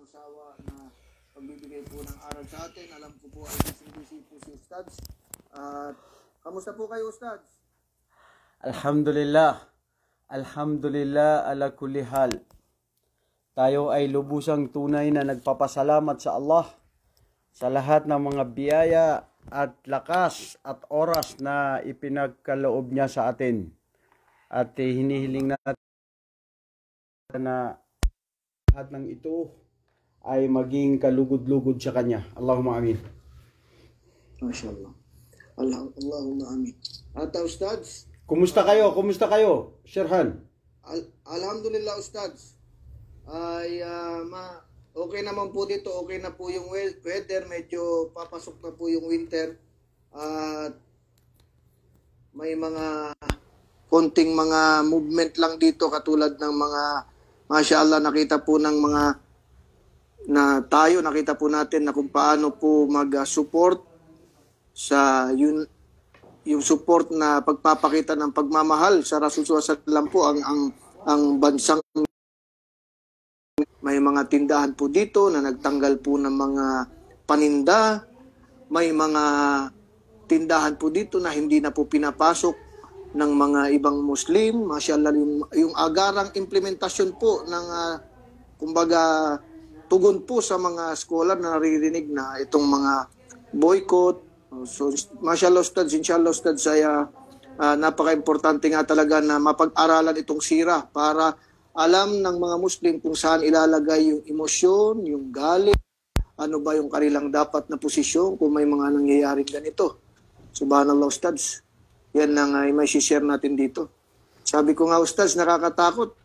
walang sawa na pagbibigay po ng aral sa atin. Alam ko po ay busy po si Ustads. At kamusta po kayo, Ustads? Alhamdulillah. Alhamdulillah ala kulli hal. Tayo ay lubusang tunay na nagpapasalamat sa Allah sa lahat ng mga biyaya at lakas at oras na ipinagkaloob niya sa atin. At hinihiling natin na lahat ng ito ay maging kalugod-lugod sa Kanya. Allahumma amin. MashaAllah. Allahumma amin. At Ustads, Kumusta kayo? Kumusta kayo, Sherhan? Alhamdulillah, Ustads. Ay okay naman po dito. Okay na po yung weather. Medyo papasok na po yung winter. At may mga konting mga movement lang dito katulad ng mga MashaAllah, nakita po ng mga nakita po natin na kung paano po mag-support sa yung support na pagpapakita ng pagmamahal sa Rasul sallallahu alaihi wasallam po ang bansang. May mga tindahan po dito na nagtanggal po ng mga paninda. May mga tindahan po dito na hindi na po pinapasok ng mga ibang Muslim. MashaAllah, yung agarang implementasyon po ng kumbaga tugon po sa mga scholar na naririnig na itong mga boycott. So MashaAllah, Ustad, inshallah, Ustad, saya napaka-importante nga talaga na mapag-aralan itong sira para alam ng mga Muslim kung saan ilalagay yung emosyon, yung galit, ano ba yung kanilang dapat na posisyon kung may mga nangyayaring ganito. Subhanallah, Ustads. Yan na nga may share natin dito. Sabi ko nga, Ustads, nakakatakot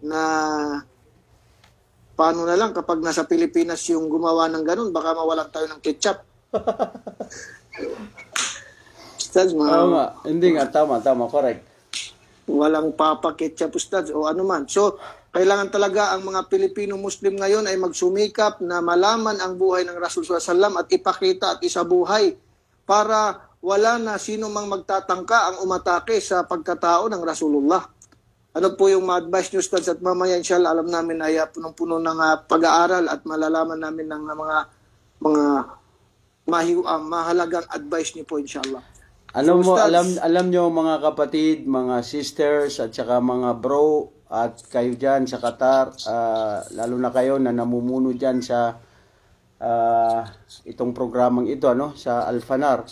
na paano na lang kapag nasa Pilipinas yung gumawa ng ganun, baka mawalan tayo ng ketchup. Ustads, Hindi nga, tama, correct. Walang papa-ketchup, Ustads, o ano man. So, kailangan talaga ang mga Pilipino-Muslim ngayon ay magsumikap na malaman ang buhay ng Rasul sallallahu alaihi wasallam at ipakita at isabuhay para wala na sino mang magtatangka ang umatake sa pagkatao ng Rasulullah. Ano po yung ma-advise nyo, Ustads? At mamaya, inshallah, alam namin ay punong-puno ng pag-aaral at malalaman namin ng mga mahalagang advice nyo po, inshallah. Alam mo, alam nyo mga kapatid, mga sisters, at saka mga bro, at kayo dyan sa Qatar, lalo na kayo na namumuno dyan sa itong programang ito, sa Al-Fanar.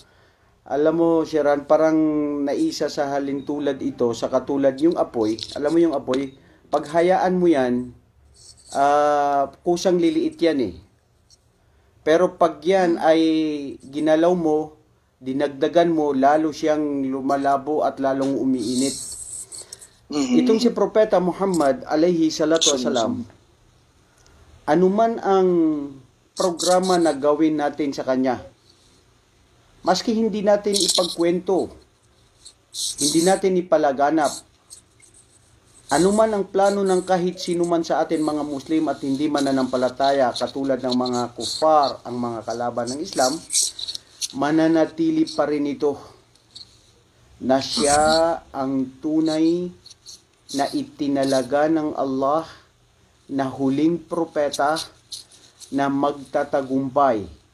Alam mo, Sheran, parang naisa sa halintulad ito sa katulad yung apoy. Alam mo yung apoy, paghayaan mo yan, kusang liliit yan eh. Pero pag yan ay ginalaw mo, dinagdagan mo, lalo siyang lumalabo at lalong umiinit. Itong si Propeta Muhammad alayhi salatu wasalam, anuman ang programa na gawin natin sa kanya, maski hindi natin ipagkwento, hindi natin ipalaganap, anuman ang plano ng kahit sino man sa atin mga Muslim at hindi mananampalataya katulad ng mga kufar, ang mga kalaban ng Islam, mananatili pa rin ito na siya ang tunay na itinalaga ng Allah na huling propeta na magtatagumpay.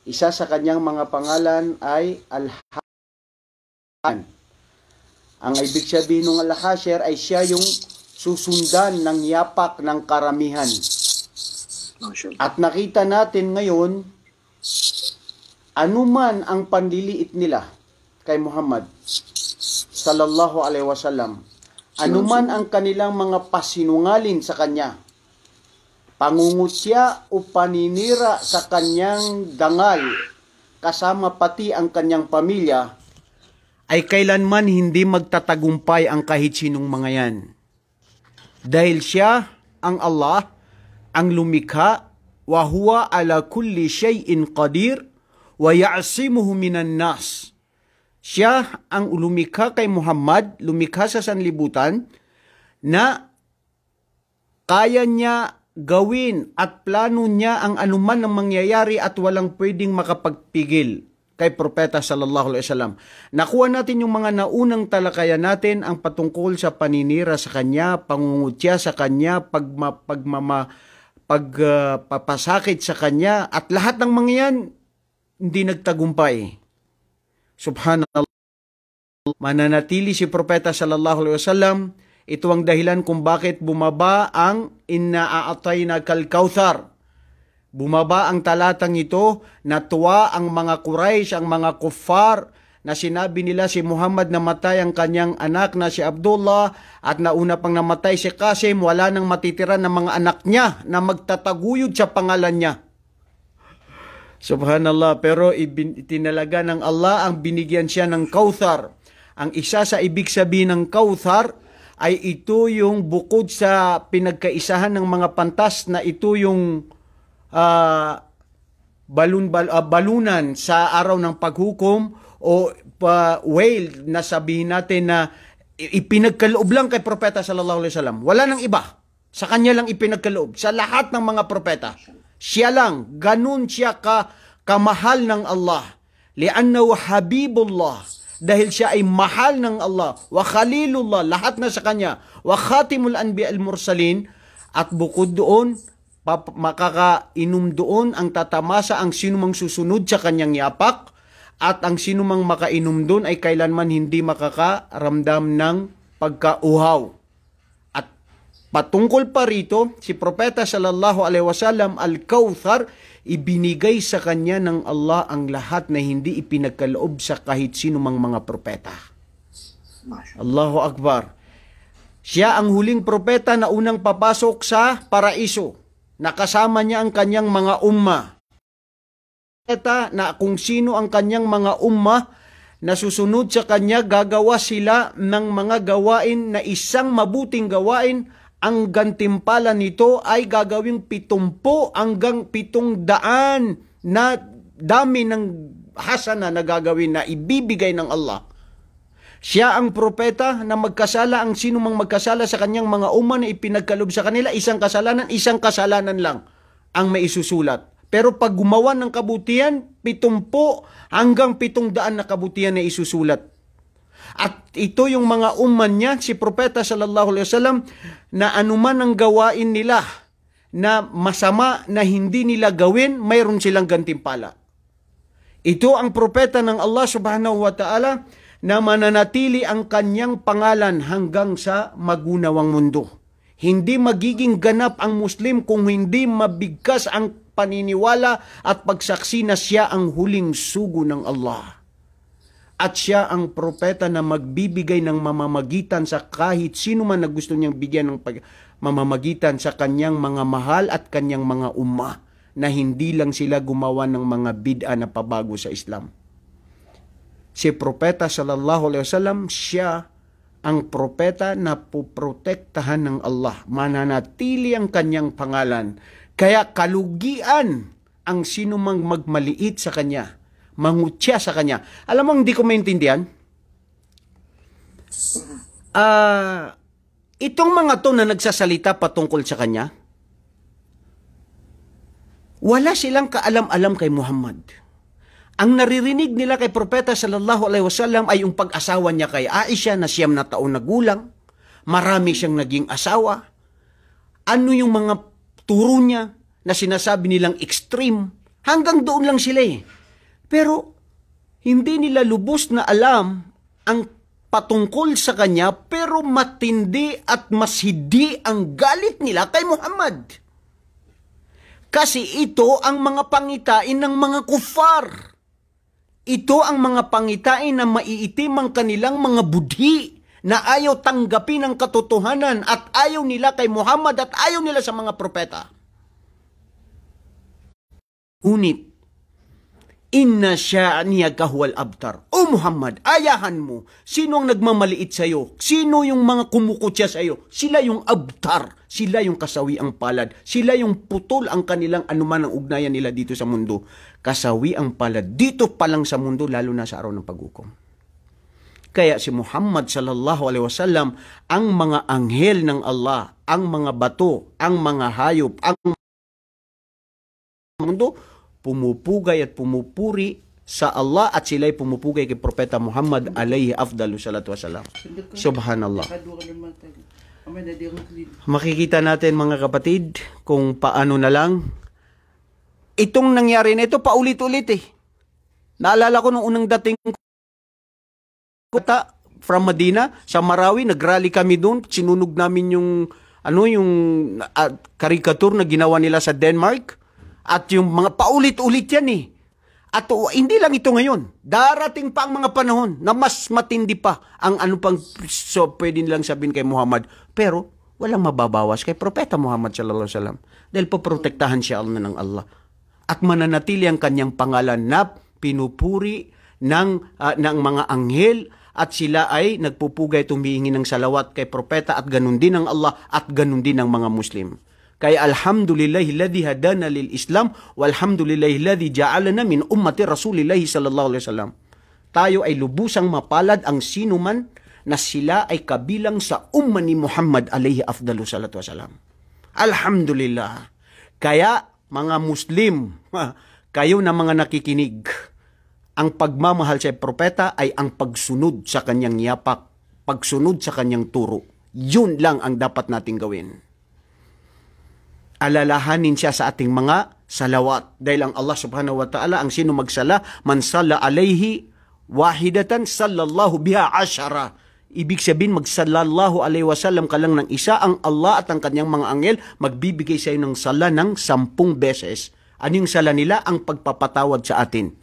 Isa sa kanyang mga pangalan ay Al-Hashir. Ang ibig sabihin ng Al-Hashir ay siya yung susundan ng yapak ng karamihan. At nakita natin ngayon, anuman ang panliliit nila kay Muhammad sallallahu alaihi wasallam, anuman ang kanilang mga pasinungalin sa kanya, pangungutya o paninira sa kanyang dangal, kasama pati ang kanyang pamilya, ay kailanman hindi magtatagumpay ang kahit sinong mga yan. Dahil siya, ang Allah, ang lumikha, wa huwa ala kulli shay'in qadir, wa ya'simuhu minan nas. Siya ang lumikha kay Muhammad, lumikha sa sanlibutan, na kaya niya gawin at plano niya ang anuman ng mangyayari at walang pwedeng makapagpigil kay Propeta sallallahu alaihi wasallam. Nakuha natin yung mga naunang talakayan natin, ang patungkol sa paninira sa kanya, pangungutya sa kanya, pagpapasakit sa kanya, at lahat ng mga yan hindi nagtagumpay. Subhanallah. Mananatili si Propeta sallallahu alaihi wasallam. Ito ang dahilan kung bakit bumaba ang inna a'atayna kal kautsar. Bumaba ang talatang ito, natuwa ang mga Quraysh, ang mga kuffar, na sinabi nila si Muhammad namatay ang kanyang anak na si Abdullah, at nauna pang namatay si Qasim, wala nang matitira ng mga anak niya na magtataguyod sa pangalan niya. Subhanallah, pero itinalaga ng Allah ang binigyan siya ng Kautsar. Ang isa sa ibig sabihin ng Kautsar ay ito yung bukod sa pinagkaisahan ng mga pantas na ito yung balunan sa araw ng paghukom, o whale na sabihin natin na ipinagkaloob lang kay Propeta sallallahu alaihi wasallam. Wala nang iba. Sa kanya lang ipinagkaloob. Sa lahat ng mga propeta. Siya lang. Ganun siya kamahal ng Allah. Li'annahu habibullah. Dahil siya ay mahal ng Allah. Wa khalilullah. Lahat na sa kanya. Wa khatimul anbiya al-mursalin. At bukod doon, makakainom doon ang tatamasa ang sinumang susunod sa kanyang yapak. At ang sinumang makainom doon ay kailanman hindi makakaramdam ng pagkauhaw. At patungkol pa rito, si Propeta sallallahu alaihi wasallam al-Kautsar, ibinigay sa kanya ng Allah ang lahat na hindi ipinagkaloob sa kahit sinumang mga propeta. Allahu Akbar. Siya ang huling propeta na unang papasok sa paraiso. Nakasama niya ang kanyang mga umma. Na kung sino ang kanyang mga umma na susunod sa kanya, gagawa sila ng mga gawain na isang mabuting gawain. Ang gantimpala nito ay gagawing 70 hanggang 700 na dami ng hasana na gagawin na ibibigay ng Allah. Siya ang propeta na magkasala ang sino mang magkasala sa kanyang mga umma na ipinagkalob sa kanila, isang kasalanan lang ang maisusulat. Pero pag gumawa ng kabutihan, 70 hanggang 700 na kabutihan na isusulat. At ito yung mga umman niya, si Propeta sallallahu alaihi wasallam, na anuman ang gawain nila na masama na hindi nila gawin, mayroon silang gantimpala. Ito ang propeta ng Allah subhanahu wa ta'ala na mananatili ang kanyang pangalan hanggang sa magunawang mundo. Hindi magiging ganap ang Muslim kung hindi mabigkas ang paniniwala at pagsaksi na siya ang huling sugo ng Allah. At siya ang propeta na magbibigay ng mamamagitan sa kahit sino man na gusto niyang bigyan ng mamamagitan sa kanyang mga mahal at kanyang mga umma, na hindi lang sila gumawa ng mga bid'a na pabago sa Islam. Si Propeta sallallahu alaihi wasallam, siya ang propeta na puprotektahan ng Allah. Mananatili ang kanyang pangalan. Kaya kalugian ang sino mang magmaliit sa kanya, mangutya sa kanya. Alam mo, hindi ko maintindihan. Itong mga to na nagsasalita patungkol sa kanya, wala silang kaalam-alam kay Muhammad. Ang naririnig nila kay Propeta sallallahu alaihi wasallam ay yung pag-asawa niya kay Aisha na 9 na taon na gulang. Marami siyang naging asawa. Ano yung mga turo niya na sinasabi nilang extreme? Hanggang doon lang sila eh. Pero hindi nila lubos na alam ang patungkol sa kanya, pero matindi at masidi ang galit nila kay Muhammad. Kasi ito ang mga pangitain ng mga kuffar. Ito ang mga pangitain na maiitim ang kanilang mga budhi na ayaw tanggapin ang katotohanan at ayaw nila kay Muhammad at ayaw nila sa mga propeta. Ngunit, inna sya'niyaka huwal abtar. O Muhammad, ayahan mo. Sino ang nagmamaliit sa iyo? Sino yung mga kumukutya sa iyo? Sila yung abtar. Sila yung kasawi ang palad. Sila yung putol ang kanilang anuman ang ugnayan nila dito sa mundo. Kasawi ang palad. Dito pa lang sa mundo, lalo na sa araw ng paghukom. Kaya si Muhammad sallallahu alaihi wasallam, ang mga anghel ng Allah, ang mga bato, ang mga hayop, ang mundo, pumupugay at pumupuri sa Allah at sila'y pumupugay kay Propeta Muhammad alaihi afdalu salatu wasalam. Subhanallah. makikita natin mga kapatid kung paano na lang itong nangyari na ito paulit-ulit eh. Naalala ko nung unang dating ko from Medina sa Marawi, nagrally kami doon, sinunog namin yung karikatur na ginawa nila sa Denmark at yung mga paulit-ulit yan eh. At hindi lang ito ngayon. Darating pa ang mga panahon na mas matindi pa ang pwede nilang sabihin kay Muhammad. Pero walang mababawas kay Propeta Muhammad sallallahu alaihi wasallam. Dahil poprotektahan siya ng Allah. At mananatili ang kanyang pangalan na pinupuri ng mga anghel at sila ay nagpupugay tumihingi ng salawat kay Propeta at ganun din ng Allah at ganun din ng mga Muslim. Kaya alhamdulillahilladzi hadana lil Islam walhamdulillahilladzi ja'alana min ummati Rasulillah sallallahu alaihi wasallam. Tayo ay lubusang mapalad ang sino man na sila ay kabilang sa umma ni Muhammad alaihi afdalu salatu wasalam. Alhamdulillah. Kaya mga Muslim, kayo na mga nakikinig, ang pagmamahal sa propeta ay ang pagsunod sa kanyang yapak, pagsunod sa kanyang turo. Yun lang ang dapat nating gawin. Alalahanin siya sa ating mga salawat. Dahil ang Allah subhanahu wa ta'ala, ang sino magsala, man salla alayhi wahidatan, sallallahu biha asyara. Ibig sabihin, magsallallahu alayhi wasallam ka lang ng isa, ang Allah at ang kanyang mga anghel, magbibigay sa iyo ng sala ng 10 beses. Ano yung sala nila? Ang pagpapatawad sa atin.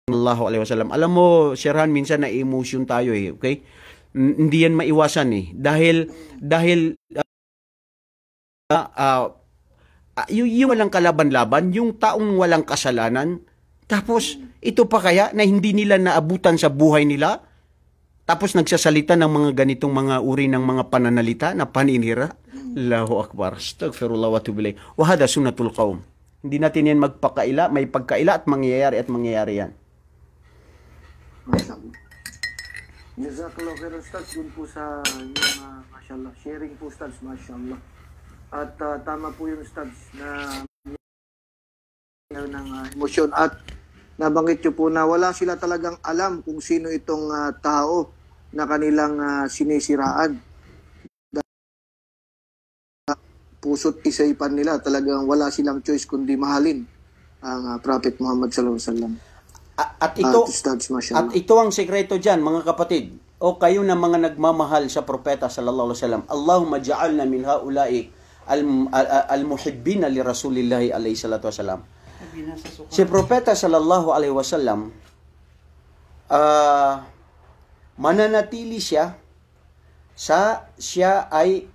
Sallallahu alayhi wasallam. Alam mo, Sherhan, minsan na emotion tayo eh, okay? Hindi yan maiwasan eh. Dahil yung walang kalaban-laban, yung taong walang kasalanan, tapos ito pa kaya na hindi nila naabutan sa buhay nila, tapos nagsasalita ng mga ganitong mga uri ng mga pananalita na paninira. Allahu Akbar. Astaghfirullah wa tubu ilayh. Wa hada sunnatul qaum. Hindi natin yan magpakaila, may pagkaila at mangyayari yan. Jazakallah khairan Ustaz, dun po sa yung mashallah, sharing po Ustaz, mashallah. At tama po yung Ustaz na ng emosyon at nabanggit nyo po na wala sila talagang alam kung sino itong tao na kanilang sinisiraan. Puso't isipan nila, talagang wala silang choice kundi mahalin ang Prophet Muhammad sallallahu alaihi wasallam. At ito ang sekreto dyan, mga kapatid. O kayo na mga nagmamahal sa propeta sallallahu alaihi wasallam. Allahumma ja'alna min haula'i al-muhibbina li Rasulillahi alaihi salatu wasallam. Si propeta sallallahu alaihi wasallam, mananatili siya ay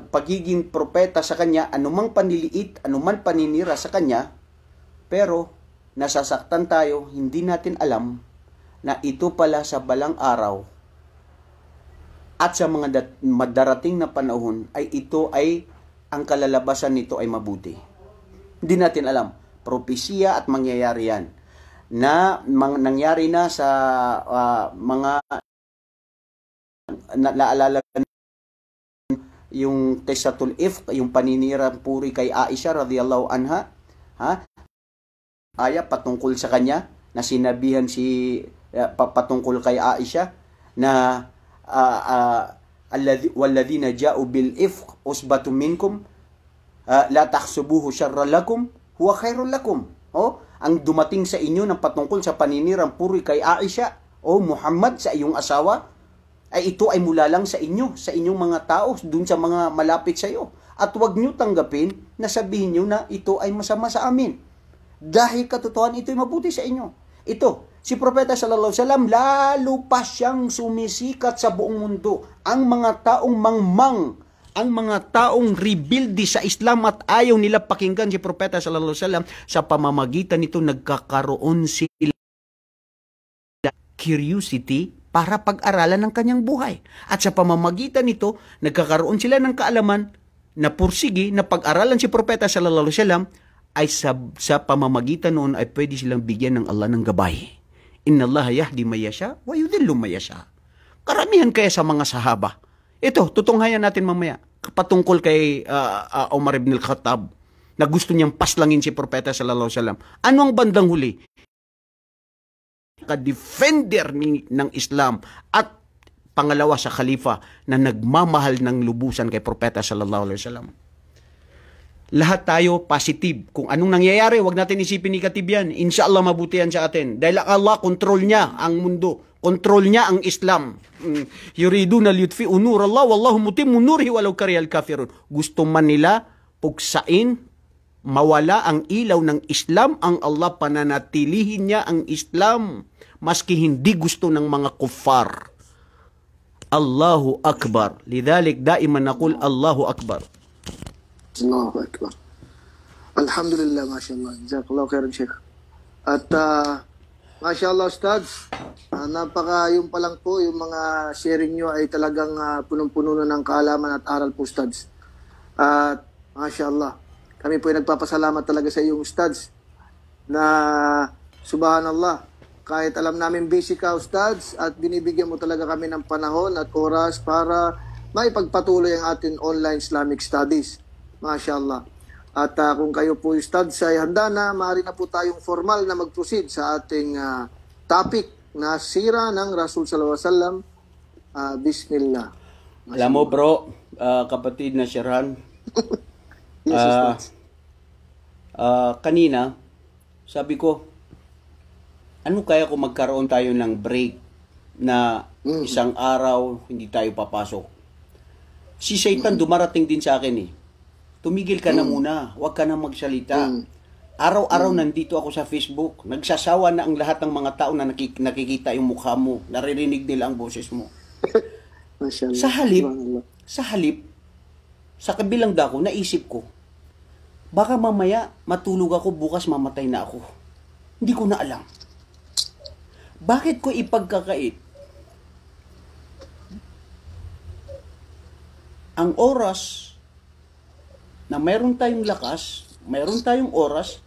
pagiging propeta sa kanya, anumang panliliit, anumang paninira sa kanya, pero nasasaktan tayo, hindi natin alam na ito pala sa balang araw at sa mga madarating na panahon ay ito ay ang kalalabasan nito ay mabuti. Hindi natin alam. Propesya at mangyayari yan na nangyari na sa mga naalala yung Qisatul Ifk, yung paninirang puri kay Aisha radhiyallahu anha, aya patungkol sa kanya na sinabihan patungkol kay Aisha na walladhina ja'u bil ifk usbatun minkum la tahsubuhu sharran lakum huwa khairul lakum. Ang dumating sa inyo ng patungkol sa paninirang puri kay Aisha o Muhammad sa iyong asawa ay ito ay mula lang sa inyo, sa inyong mga tao, dun sa mga malapit sa iyo. At huwag niyo tanggapin na sabihin niyo na ito ay masama sa amin. Dahil katotohanan ito'y mabuti sa inyo. Ito, si Propeta sallallahu alaihi wasallam, lalo pa siyang sumisikat sa buong mundo. Ang mga taong mangmang, ang mga taong rebuildi sa Islam at ayaw nila pakinggan si Propeta sallallahu alaihi wasallam, sa pamamagitan nito nagkakaroon sila curiosity para pag-aralan ng kanyang buhay. At sa pamamagitan nito, nagkakaroon sila ng kaalaman na pursigi na pag-aralan si Propeta sallallahu alaihi wasallam ay sa pamamagitan noon ay pwede silang bigyan ng Allah ng gabay. Inna Allah yahdi may yasha wa yudhillu may yasha. Karamihan kaya sa mga sahaba. Ito, tutunghayan natin mamaya. Patungkol kay Umar ibn al-Khattab na gusto niyang paslangin si Propeta sallallahu alaihi wasallam. Ano ang bandang huli? ka-defender ng Islam at pangalawa sa khalifa na nagmamahal ng lubusan kay Propeta sallallahu alaihi wasallam. Lahat tayo positive. Kung anong nangyayari, wag natin isipin negative yan. Inshallah mabuti yan sa atin. Dahil Allah, kontrol niya ang mundo. Kontrol niya ang Islam. Yuriduna liyutfi'u nurallah wallahu mutimmu nurihi walau karihal kafirun. Gusto man nila puksain, mawala ang ilaw ng Islam, ang Allah pananatilihin niya ang Islam maski hindi gusto ng mga kuffar. Allahu Akbar. Lidhalik daiman naqul Allahu Akbar. Allahu Akbar. Alhamdulillah, mashallah. Jazakallahu khairan, Sheikh. At mashallah, Ustads. Yung pa lang po, yung mga sharing nyo ay talagang punong-puno na ng kaalaman at aral po, Ustads. At mashallah, kami po ay nagpapasalamat talaga sa iyong Ustads na subhanallah, kahit alam namin busy ka, Ustads, at binibigyan mo talaga kami ng panahon at oras para maipagpatuloy ang ating online Islamic studies. Mashallah. At kung kayo po, Ustads, ay handa na, maaari na po tayong formal na mag-proceed sa ating topic na sira ng Rasul sallallahu alaihi wasallam. Bismillah. Alam mo, bro, kapatid na Sherhan, Yes, kanina, sabi ko, ano kaya kung magkaroon tayo ng break na isang araw hindi tayo papasok? Si Satan dumarating din sa akin eh. Tumigil ka na muna, huwag ka na magsalita. Araw-araw nandito ako sa Facebook. Nagsasawa na ang lahat ng mga tao na nakikita yung mukha mo. Naririnig nila ang boses mo. Sa halip, sa kabilang dako, naisip ko, baka mamaya matulog ako, bukas mamatay na ako. Hindi ko na alam. Bakit ko ipagkakait ang oras na mayroon tayong lakas, mayroon tayong oras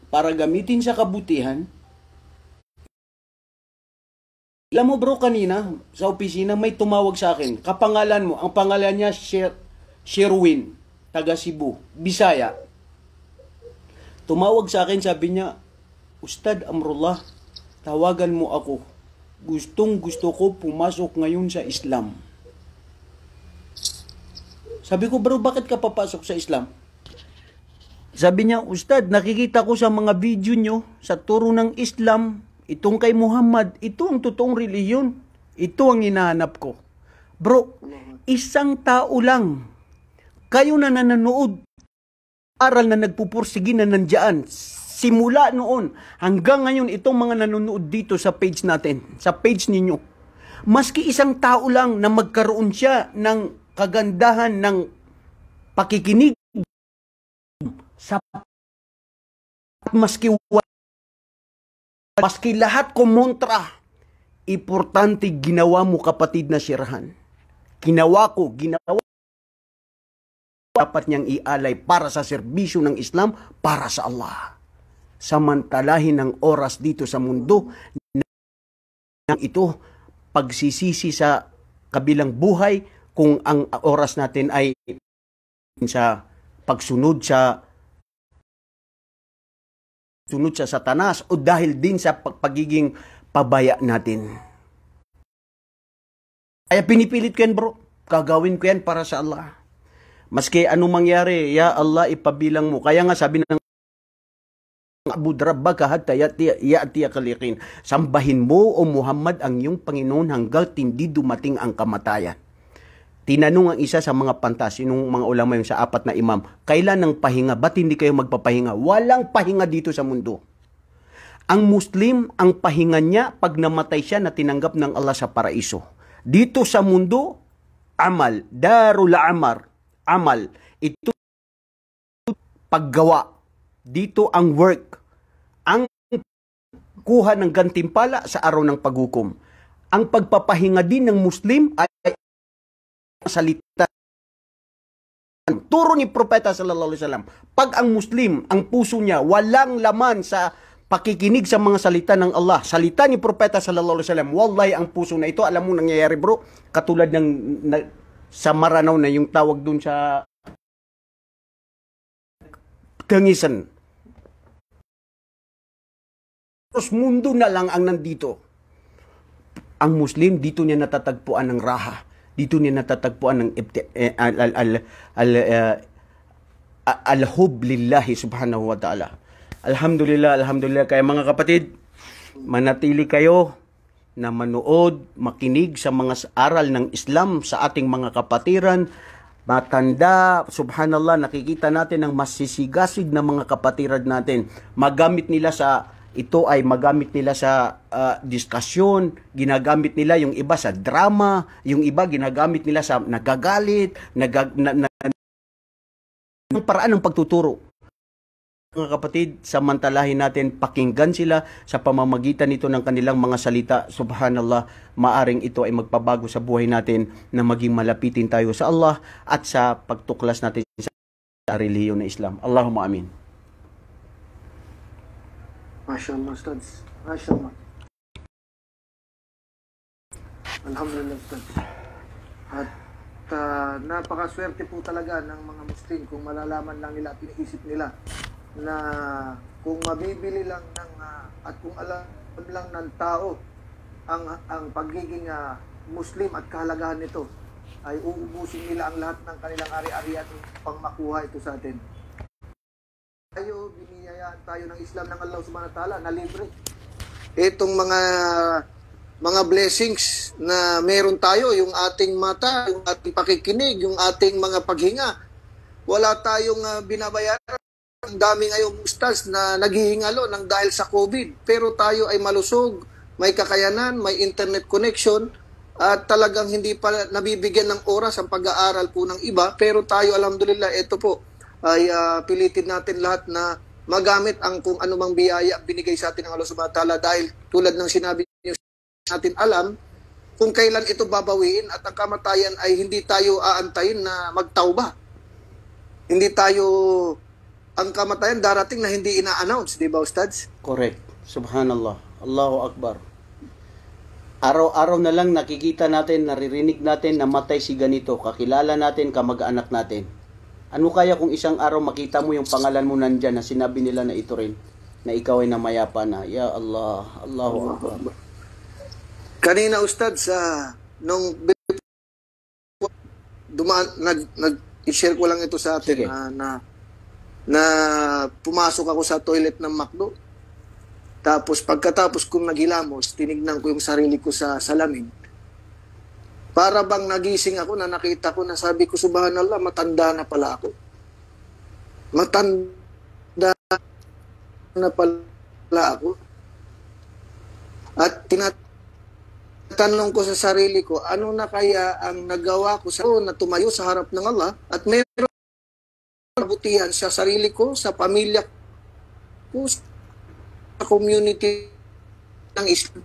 para gamitin sa kabutihan? Alam mo bro, kanina sa opisina may tumawag sa akin. Kapangalan mo, ang pangalan niya Sherwin, taga Cebu, Bisaya. Tumawag sa akin, sabi niya, Ustad Amrullah, tawagan mo ako. Gusto ko pumasok ngayon sa Islam. Sabi ko, bro, bakit ka papasok sa Islam? Sabi niya, Ustad, nakikita ko sa mga video nyo, sa turo ng Islam, itong kay Muhammad, ito ang totoong reliyon. Ito ang hinahanap ko. Bro, isang tao lang. Kayo na nanonood, aral na nagpupursige na nandiyan. Simula noon, hanggang ngayon, itong mga nanonood dito sa page natin, sa page ninyo, maski isang tao lang na magkaroon siya ng kagandahan ng pakikinig sa maski lahat kumontra, importante ginawa mo, kapatid na Sherhan. Ginawa dapat niyang ialay para sa serbisyo ng Islam, para sa Allah. Samantalahin ng oras dito sa mundo na ito pagsisisi sa kabilang buhay kung ang oras natin ay sa pagsunod sa Satanas o dahil din sa pagiging pabaya natin. Kaya pinipilit ko yan, bro. Gagawin ko yan para sa Allah. Maski anong mangyari, ya Allah, ipabilang mo. Kaya nga sabi ng Abud Rabbaka hatta ya'tiya kaliqin. Sambahin mo, o Muhammad, ang iyong Panginoon hanggang hindi dumating ang kamatayan. Tinanong ang isa sa mga pantas, yung mga ulama yung sa apat na imam, kailan ang pahinga? Ba't hindi kayo magpapahinga? Walang pahinga dito sa mundo. Ang Muslim, ang pahinga niya pag namatay siya na tinanggap ng Allah sa paraiso. Dito sa mundo, amal, darul amal. Ito paggawa. Dito ang work. Ang kuha ng gantimpala sa araw ng paghukom. Ang pagpapahinga din ng Muslim ay salita. Turo ni Propeta sallallahu alaihi wasallam, pag ang Muslim, ang puso niya walang laman sa pakikinig sa mga salita ng Allah, salita ni Propeta sallallahu alaihi wasallam, wallahi ang puso na ito, alam mo nangyayari bro, katulad ng sa Maranao na yung tawag dun sa Tangisan. Tapos mundo na lang ang nandito. Ang Muslim, dito niya natatagpuan ng raha. Dito niya natatagpuan ng al-hub lillahi subhanahu wa ta'ala. Alhamdulillah, alhamdulillah. Kaya mga kapatid, manatili kayo na manood, makinig sa mga aral ng Islam sa ating mga kapatiran. Matanda, subhanallah, nakikita natin ang masisigasig na mga kapatiran natin. Magamit nila sa diskusyon, ginagamit nila yung iba sa drama, yung iba ginagamit nila sa nagagalit, ang paraan ng pagtuturo. Mga kapatid, samantalahin natin, pakinggan sila sa pamamagitan nito ng kanilang mga salita. Subhanallah, maaring ito ay magpabago sa buhay natin na maging malapitin tayo sa Allah at sa pagtuklas natin sa relihiyon ng Islam. Allahumma amin. MashaAllah, Ustads. MashaAllah. Alhamdulillah, Ustads. At napakaswerte po talaga ng mga Muslim kung malalaman lang nila at iniisip nila na kung mabibili lang ng at kung alam lang ng tao ang pagiging Muslim at kahalagahan nito, ay uubusin nila ang lahat ng kanilang ari-arian pang makuha ito sa atin. Biniyayaan tayo ng Islam ng Allah subhanahu wa ta'ala na libre. Itong mga blessings na meron tayo, yung ating mata, yung ating pakikinig, yung ating mga paghinga, wala tayong binabayaran. Ang dami ngayong ustaz na naghihingalo ng dahil sa COVID, pero tayo ay malusog, may kakayanan, may internet connection, at talagang hindi pa nabibigyan ng oras ang pag-aaral po ng iba, pero tayo alhamdulillah, ito po ay pilitin natin lahat na magamit ang kung anumang biyaya binigay sa atin ng Allah subhanahu wa ta'ala, dahil tulad ng sinabi niyo, natin alam kung kailan ito babawiin, at ang kamatayan ay hindi tayo aantayin na magtauba. Hindi tayo, ang kamatayan darating na hindi ina-announce, di ba Ustads? Correct. Subhanallah. Allahu Akbar. Araw-araw na lang nakikita natin, naririnig natin na matay si ganito, kakilala natin, kamag-anak natin. Ano kaya kung isang araw makita mo yung pangalan mo nandyan na sinabi nila na ito rin, na ikaw ay namayapa na? Ya Allah, Allahu Akbar. Kanina Ustads, nung nag-share ko lang ito sa atin na pumasok ako sa toilet ng McDo. Tapos pagkatapos kong naghilamos, tinignan ko yung sarili ko sa salamin. Para bang nagising ako na nakita ko na sabi ko, subhanallah, matanda na pala ako. Matanda na pala ako. At tinatanong ko sa sarili ko, ano na kaya ang nagawa ko na tumayo sa harap ng Allah at meron kabutihan sa sarili ko, sa pamilya ko, sa community ng Islam.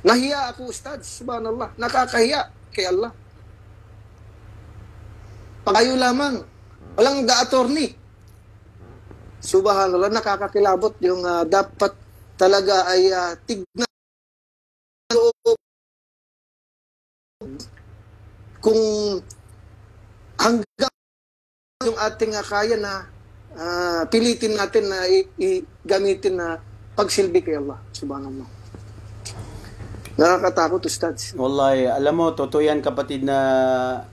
Nahiya ako, Ustad. Subhanallah. Nakakahiya kay Allah. Pagayo lamang. Walang attorney. Subhanallah. Nakakakilabot yung dapat talaga ay tignan kung hanggang yung ating kaya na pilitin natin na gamitin na pagsilbi kay Allah. Subhanallah. Nakakatakot, Ustads. Wallahi, alam mo, totoo yan kapatid na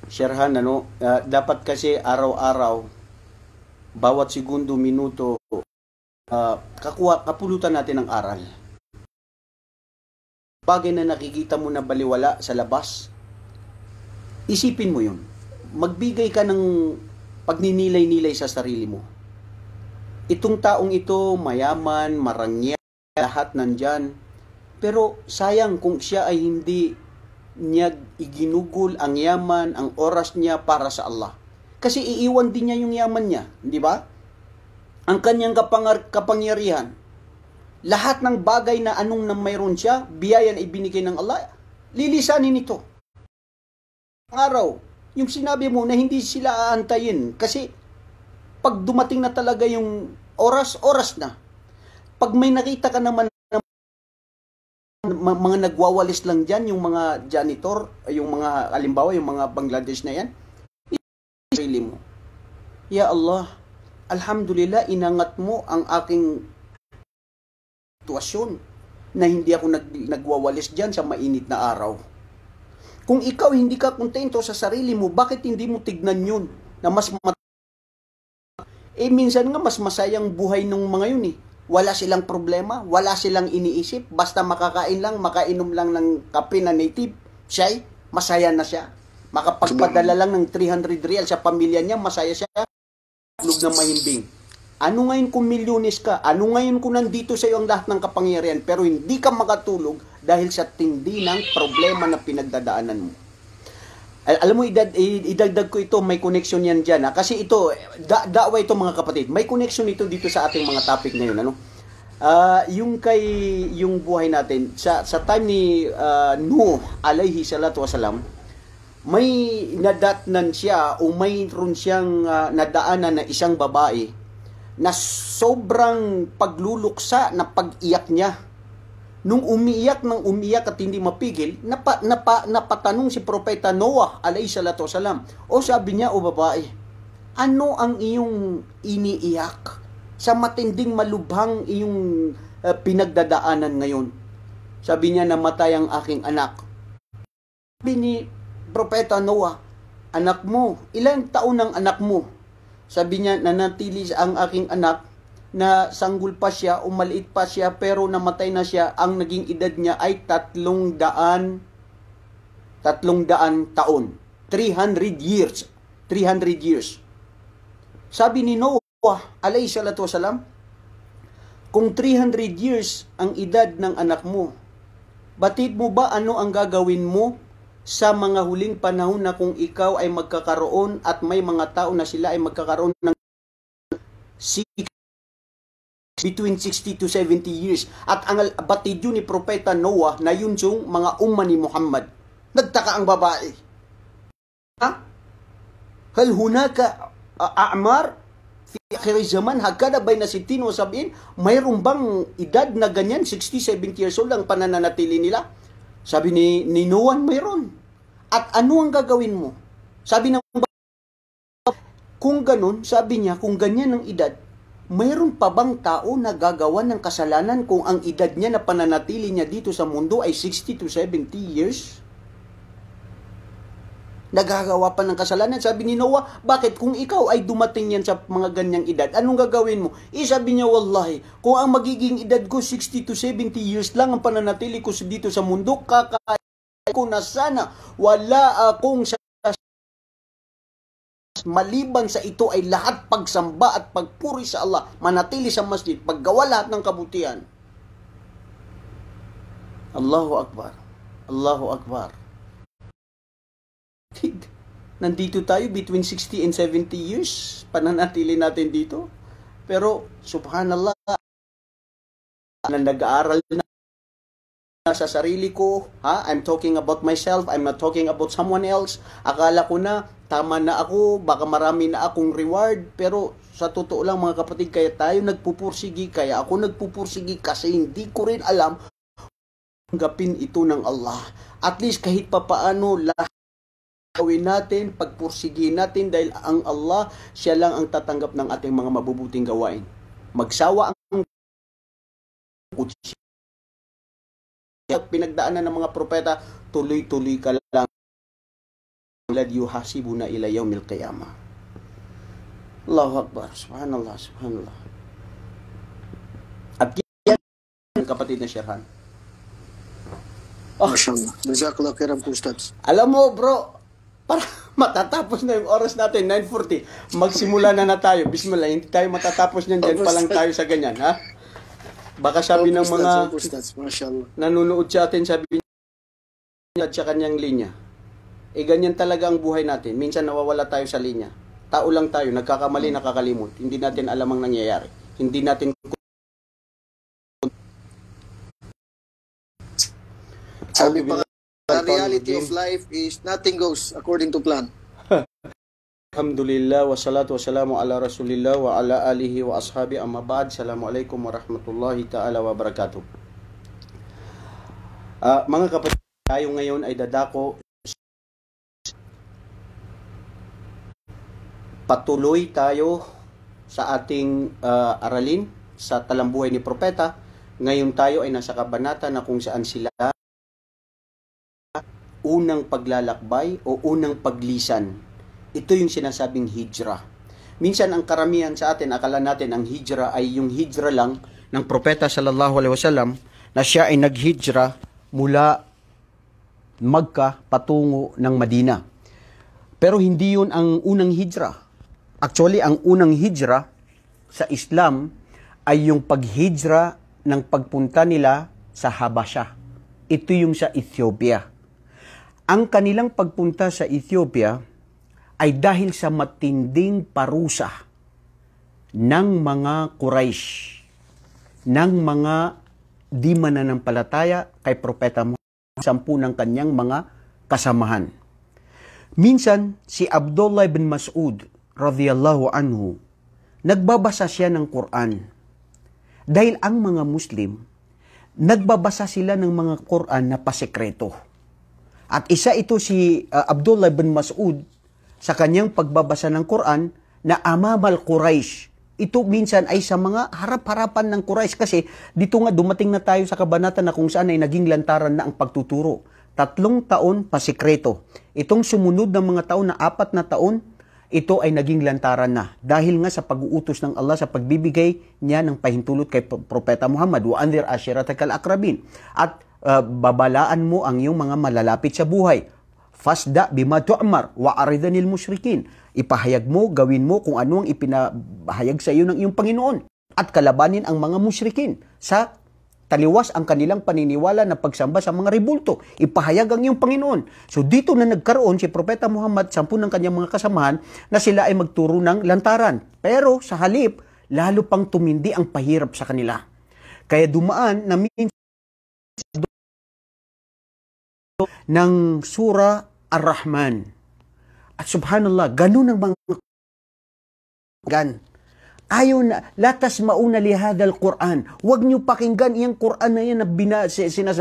Sherhan, ano? Dapat kasi araw-araw, bawat segundo, minuto, kapulutan natin ng aral. Bagay na nakikita mo na baliwala sa labas, isipin mo yun. Magbigay ka ng pagninilay-nilay sa sarili mo. Itong taong ito, mayaman, marangya, lahat nandyan. Pero sayang kung siya ay hindi niya iginugol ang yaman, ang oras niya para sa Allah. Kasi iiwan din niya yung yaman niya, di ba? Ang kanyang kapangyarihan. Lahat ng bagay na anong na mayroon siya, biyaya na ibinigay ng Allah, lilisanin ito. Ang araw, yung sinabi mo na hindi sila aantayin. Kasi pag dumating na talaga yung oras na. Pag may nakita ka naman mga nagwawalis lang dyan, yung mga janitor, yung mga, halimbawa, yung mga Bangladesh na yan, sarili mo. Ya Allah, alhamdulillah, inangat mo ang aking sitwasyon na hindi ako nagwawalis dyan sa mainit na araw. Kung ikaw hindi ka kontento sa sarili mo, bakit hindi mo tignan yun? Na minsan nga mas masayang buhay ng mga yun eh. Wala silang problema, wala silang iniisip, basta makakain lang, makainom lang ng kape na native, siya masaya na siya. Makapagpadala lang ng 300 real sa pamilya niya, masaya siya. Tulog na mahimbing. Ano ngayon kung milyones ka? Ano ngayon kung nandito sa iyo ang lahat ng kapangyarihan pero hindi ka makatulog dahil sa tindi ng problema na pinagdadaanan mo? Alam mo, idagdag ko ito, may connection yan dyan. Kasi ito, dawa ito mga kapatid. May connection ito dito sa ating mga topic ngayon. Ano? Yung buhay natin, sa time ni Nuh, alayhi salatu wasalam, may nadatnan siya o mayroon siyang nadaanan na isang babae na sobrang pagluluksa na pag-iyak niya. Nung umiiyak at hindi mapigil, napatanong si Propeta Noah alayhi salatu wasalam. O sabi niya, o babae, ano ang iyong iniiyak sa matinding malubhang iyong pinagdadaanan ngayon? Sabi niya, namatay ang aking anak. Sabi ni Propeta Noah, anak mo, ilang taon ang anak mo? Sabi niya, nanatili ang aking anak na sanggol pa siya o maliit pa siya pero namatay na siya. Ang naging edad niya ay 300 taon. 300 years. 300 years. Sabi ni Noah, alayhi salatu wasalam, kung 300 years ang edad ng anak mo, batid mo ba ano ang gagawin mo sa mga huling panahon na kung ikaw ay magkakaroon at may mga tao na sila ay magkakaroon ng between 60 to 70 years. At ang batid yun ni Propeta Noah na yun yung mga umma ni Muhammad. Nagtaka ang babae. Ha? Hal hunaka a'mar fi akhir zaman hakada bayna 60 wa 70? Mayroon bang edad na ganyan 60, 70 years old ang panananatili nila? Sabi ni Noah, mayroon. At ano ang gagawin mo? Sabi ng kung ganun, sabi niya, kung ganyan ang edad, mayroon pa bang tao na gagawa ng kasalanan kung ang edad niya na pananatili niya dito sa mundo ay 60 to 70 years? Nagagawa pa ng kasalanan. Sabi ni Noah, bakit kung ikaw ay dumating yan sa mga ganyang edad, anong gagawin mo? Sabi niya, wallahi, kung ang magiging edad ko 60 to 70 years lang ang pananatili ko dito sa mundo, kakain ko na sana wala akong maliban sa ito ay lahat pagsamba at pagpuri sa Allah, manatili sa masjid, paggawa lahat ng kabutihan. Allahu Akbar. Allahu Akbar. Nandito tayo between 60 and 70 years, pananatili natin dito. Pero, subhanallah, na nag-aaral na sa sarili ko, I'm talking about myself, I'm not talking about someone else. Akala ko na, tama na ako, baka marami na akong reward, pero sa totoo lang mga kapatid, kaya tayo nagpupursigi, kaya ako nagpupursigi kasi hindi ko rin alam tanggapin ito ng Allah. At least kahit papaano, lahat gawin natin, pagpursigi natin dahil ang Allah, siya lang ang tatanggap ng ating mga mabubuting gawain. Magsawa ang pinagdaanan ng mga propeta, tuloy-tuloy ka lang. Yuhasibuna ila yaumil qiyamah. Allahu Akbar. Subhanallah, subhanallah. At yan, kapatid na Sherhan. Mashallah. Jazakallah khairan po, Ustaz. Alam mo, bro, para matatapos na yung oras natin, 9:40. Magsimula na tayo. Bismillah, hindi tayo matatapos niyan. Diyan pa lang tayo sa ganyan, ha? Baka sabi ng mga nanonood sa atin, sabi niya at sa kanyang linya. Ganyan talaga ang buhay natin. Minsan nawawala tayo sa linya. Tao lang tayo, nagkakamali, nakakalimot. Hindi natin alam ang nangyayari. Hindi natin sabi pa, the reality of life is nothing goes according to plan. Alhamdulillah, wassalatu wassalamu ala rasulillah wa ala alihi wa ashabi amma ba'd. Assalamualaikum warahmatullahi ta'ala wabarakatuh. Mga kapatid, tayo ngayon ay dadako. Patuloy tayo sa ating aralin sa talambuhay ni Propeta Ngayon tayo ay nasa kabanata na kung saan sila unang paglalakbay o unang paglisan. Ito yung sinasabing hijrah. Minsan ang karamihan sa atin, akala natin ang hijrah ay yung hijrah lang ng propeta sallallahu alaihi wasallam na siya ay naghijrah mula Makkah patungo ng Madina. Pero hindi yun ang unang hijrah. Actually, ang unang hijrah sa Islam ay yung paghijrah ng pagpunta nila sa Habasha. Ito yung sa Ethiopia. Ang kanilang pagpunta sa Ethiopia ay dahil sa matinding parusa ng mga Quraysh, ng mga di mananampalataya kay Propeta Muhammad, 10 ng kanyang mga kasamahan. Minsan, si Abdullah bin Mas'ud, radhiyallahu anhu, nagbabasa siya ng Quran. Dahil ang mga Muslim, nagbabasa sila ng mga Quran na pasekreto. At isa ito si Abdullah bin Mas'ud sa kanyang pagbabasa ng Quran na amamal Quraysh. Ito minsan ay sa mga harap-harapan ng Quraysh kasi dito nga dumating na tayo sa kabanata na kung saan ay naging lantaran na ang pagtuturo. 3 taon pasekreto. Itong sumunod ng mga taon na 4 na taon, ito ay naging lantaran na. Dahil nga sa pag-uutos ng Allah sa pagbibigay niya ng pahintulot kay Propeta Muhammad, wa anzir ashiratakal aqrabin. At babalaan mo ang iyong mga malalapit sa buhay. Fasda bima tu'mar wa aridanil musyrikin. Ipahayag mo, gawin mo kung ano ang ipinahayag sa iyo ng iyong Panginoon. At kalabanin ang mga musyrikin sa taliwas ang kanilang paniniwala na pagsamba sa mga rebulto. Ipahayag ang iyong Panginoon. So dito na nagkaroon si Propeta Muhammad, 10 ng kanyang mga kasamahan, na sila ay magturo ng lantaran. Pero sa halip, lalo pang tumindi ang pahirap sa kanila. Kaya dumaan na minsan ng Surah Ar-Rahman. At subhanallah, ganun ang mga ayaw na, latas mauna li hadal Quran. Huwag niyo pakinggan iyang Quran na yan na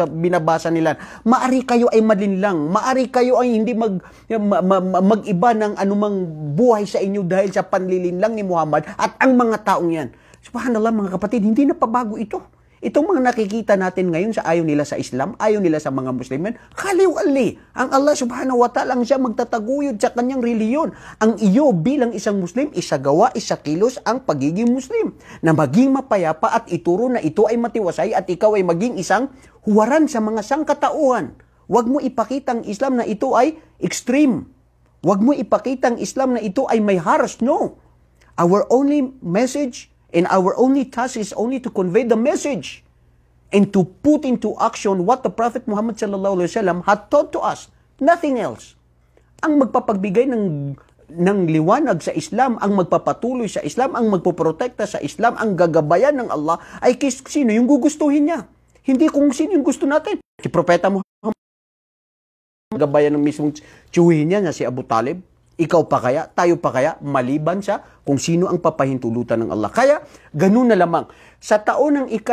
binabasa nila. Maari kayo ay malinlang. Maari kayo ay hindi mag-iba ng anumang buhay sa inyo dahil sa panlilinlang ni Muhammad at ang mga taong yan. Subhanallah mga kapatid, hindi na pabago ito. Itong mga nakikita natin ngayon sa ayaw nila sa Islam, ayaw nila sa mga Muslimin, kaliw-ali. Ang Allah subhanahu wa ta'ala lang siya magtataguyod sa kanyang reliyon. Ang iyo bilang isang Muslim, isagawa, isakilos ang pagiging Muslim. Na maging mapayapa at ituro na ito ay matiwasay at ikaw ay maging isang huwaran sa mga sangkatauhan. Huwag mo ipakitang Islam na ito ay extreme. Huwag mo ipakitang Islam na ito ay may haras. No. Our only message and our only task is only to convey the message and to put into action what the Prophet Muhammad sallallahu alaihi wasallam had taught to us. Nothing else. Ang magpapagbigay ng liwanag sa Islam, ang magpapatuloy sa Islam, ang magpoprotekta sa Islam, ang gagabayan ng Allah ay sino yung gugustuhin niya. Hindi kung sino yung gusto natin. Si Propeta Muhammad, gabayan ng mismong tiyuhin niya na si Abu Talib. Ikaw pa kaya, tayo pa kaya, maliban sa kung sino ang papahintulutan ng Allah. Kaya, ganun na lamang. Sa taon ng 5,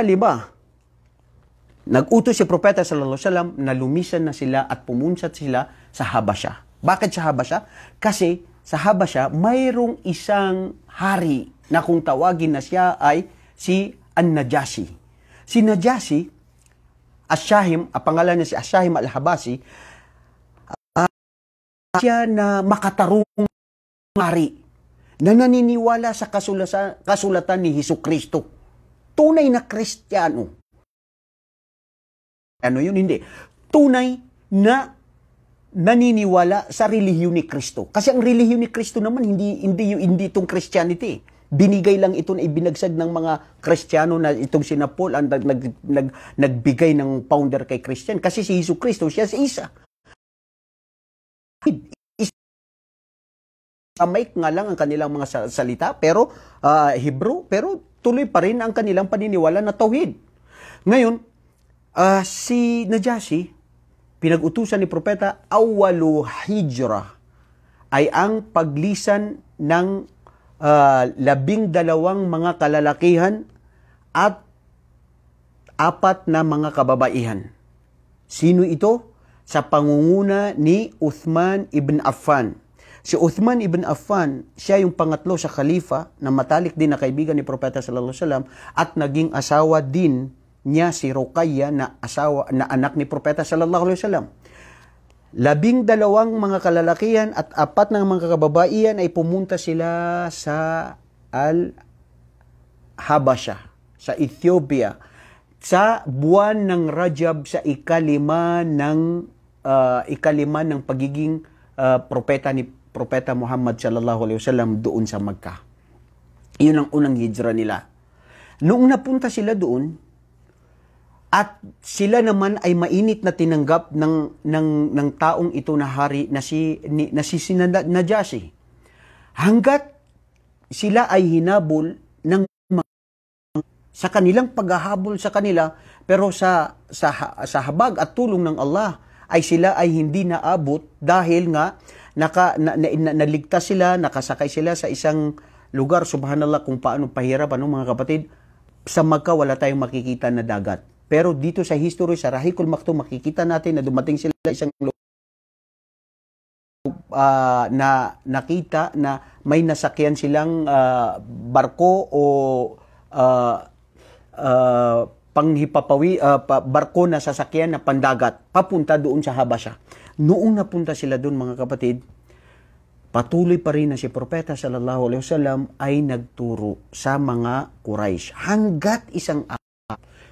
nag-utos si Propeta sallallahu alaihi wasallam na lumisan na sila at pumunsat sila sa Habasha. Bakit sa Habasha? Kasi sa Habasha, mayroong isang hari na kung tawagin na siya ay si An-Najashi. Si Najashi, Asyahim, ang pangalan niya si Asyahim al-Habasi, siya na makatarung hari na naniniwala sa kasulatan ni Hesukristo. Tunay na Kristiyano. Ano yun? Hindi. Tunay na naniniwala sa relihiyon ni Kristo. Kasi ang relihiyon ni Kristo naman hindi itong Christianity. Binigay lang ito na ibinagsag ng mga Kristiyano na itong sina Paul ang nagbigay ng founder kay Christian. Kasi si Hesukristo, siya si isa. Aramaic nga lang ang kanilang mga salita, pero Hebrew, pero tuloy pa rin ang kanilang paniniwala na tauhid. Ngayon, si Najashi, pinag-utusan ni Propeta, awalu hijrah, ay ang paglisan ng 12 mga kalalakihan at 4 na mga kababaihan. Sino ito? Sa pangunguna ni Uthman ibn Affan. Si Uthman ibn Affan, siya yung pangatlo sa khalifa na matalik din na kaibigan ni Propeta sallallahu alaihi wasallam at naging asawa din niya si Ruqayya na anak ni Propeta sallallahu alaihi wasallam. 12 mga kalalakihan at 4 ng mga kababaihan ay pumunta sila sa Al-Habasha, sa Ethiopia, sa buwan ng Rajab sa ikalima ng pagiging propeta ni Propeta Muhammad sallallahu alaihi wasallam doon sa Makkah. Iyon ang unang hijra nila. Noong napunta sila doon, at sila naman ay mainit na tinanggap ng taong ito na hari na si Najashi. Hanggat sila ay hinabol ng sa kanilang paghahabol sa kanila, pero sa habag at tulong ng Allah ay sila ay hindi naabot dahil nga naligtas sila, nakasakay sila sa isang lugar, subhanallah, kung paano pahirap, mga kapatid. Sa Makkah wala tayong makikita na dagat. Pero dito sa history, sa Rahikul Maktum, makikita natin na dumating sila isang na nakita na may nasakyan silang barko o barko na sasakyan na pandagat papunta doon sa Habasha. Noong napunta sila doon, mga kapatid, patuloy pa rin na si Propeta sallallahu alaihi wasallam ay nagturo sa mga Quraysh hanggat isang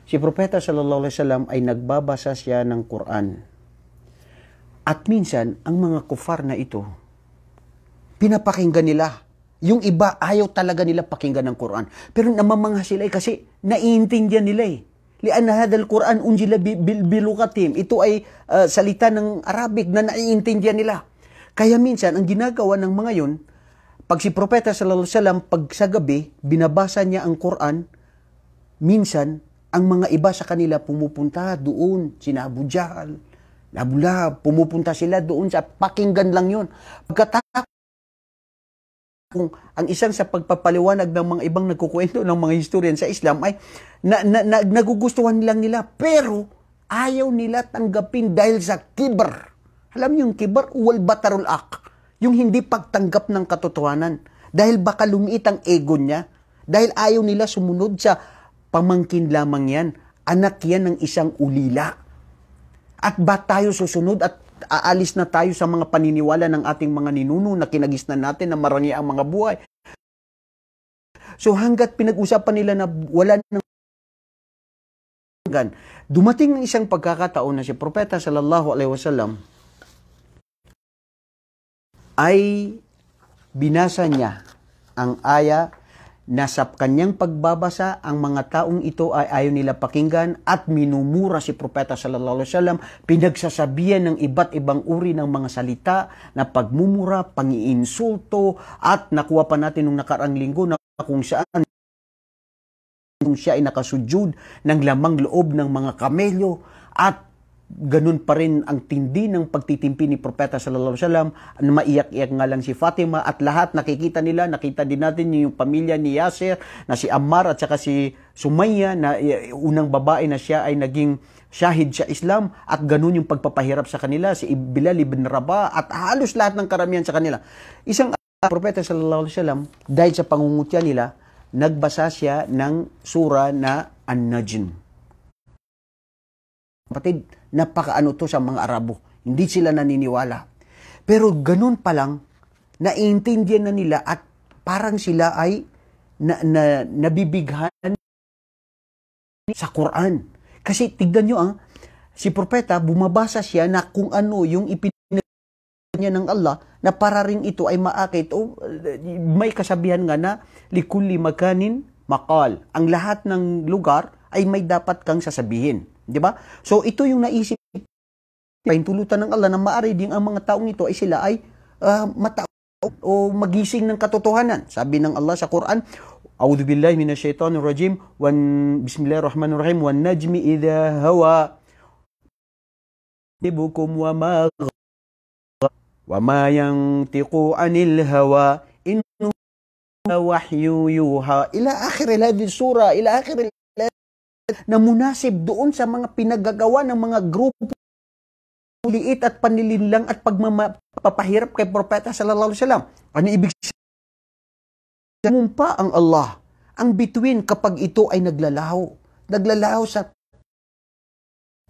si Propeta sallallahu alaihi wasallam ay nagbabasa siya ng Quran. At minsan, ang mga kufar na ito, pinapakinggan nila. Yung iba, ayaw talaga nila pakinggan ng Quran. Pero namamangha sila kasi naiintindihan nila eh. Lianna hadal Quran unjila bilugatim. Ito ay salita ng Arabic na naiintindihan nila. Kaya minsan, ang ginagawa ng mga yun, pag si Propeta sallallahu alaihi wasallam, pag sa gabi, binabasa niya ang Quran, minsan, ang mga iba sa kanila pumupunta doon, sina Abu Jahl, Abu Lahab, pumupunta sila doon sa pakinggan lang yun. Pagkatapos, kung ang isang sa pagpapaliwanag ng mga ibang nagkukwento ng mga historian sa Islam ay nagugustuhan lang nila, pero ayaw nila tanggapin dahil sa kibar. Alam niyo yung kibar, wal batarul ak, yung hindi pagtanggap ng katotohanan. Dahil baka lumiit ang ego niya, dahil ayaw nila sumunod sa pamangkin lamang yan. Anak yan ng isang ulila. At ba tayo susunod at aalis na tayo sa mga paniniwala ng ating mga ninuno na kinagisnan natin na marangi ang mga buhay. So hanggat pinag-usapan nila na wala nang dumating ng isang pagkakataon na si Propeta sallallahu alaihi wasallam ay binasa niya ang aya na sa kanyang pagbabasa, ang mga taong ito ay ayaw nila pakinggan at minumura si Propeta sallallahu alaihi wasallam, pinagsasabihan ng iba't ibang uri ng mga salita na pagmumura, pangiinsulto, at nakuha pa natin nung nakaraang linggo na kung siya ay nakasujud ng lamang loob ng mga kamelyo, at ganun pa rin ang tindi ng pagtitimpi ni Propeta sallallahu alaihi wasallam, na maiyak-iyak nga lang si Fatima, at lahat nakikita nila, nakita din natin yung pamilya ni Yasir na si Ammar at saka si Sumayya na unang babae na siya ay naging shahid sa Islam, at ganun yung pagpapahirap sa kanila, si Bilal ibn Rabah at halos lahat ng karamihan sa kanila. Isang Propeta sallallahu alaihi wasallam, dahil sa pangungutya nila, nagbasa siya ng sura na An-Najm. Kapatid, napakaano to sa mga Arabo. Hindi sila naniniwala. Pero ganun pa lang, naiintindihan na nila at parang sila ay nabibighan sa Quran. Kasi tignan nyo, si Propeta, bumabasa siya na kung ano yung ipinag niya ng Allah, na para rin ito ay maakit. O may kasabihan nga na, likulli makanin maqal. Ang lahat ng lugar ay may dapat kang sasabihin. Di ba? So ito yung naisip pahintulutan ng Allah na maaari din ang mga taong ito ay sila ay matao o magising ng katotohanan. Sabi ng Allah sa Quran, A'udhu billahi minasyaitonir rajim, bismillahirrahmanirrahim, wan najmi idha hawa tibukum wa ma yantiqu anil hawa innahu wahyu yuha ila akhir hadhihi surah, ila akhir na munasib doon sa mga pinagagawa ng mga grupo liit at panlilinlang at pagpapahirap kay Propeta sallallahu alaihi wasallam. Ano ibig sabihin? Mumpa ang Allah ang bituin kapag ito ay naglalaho sa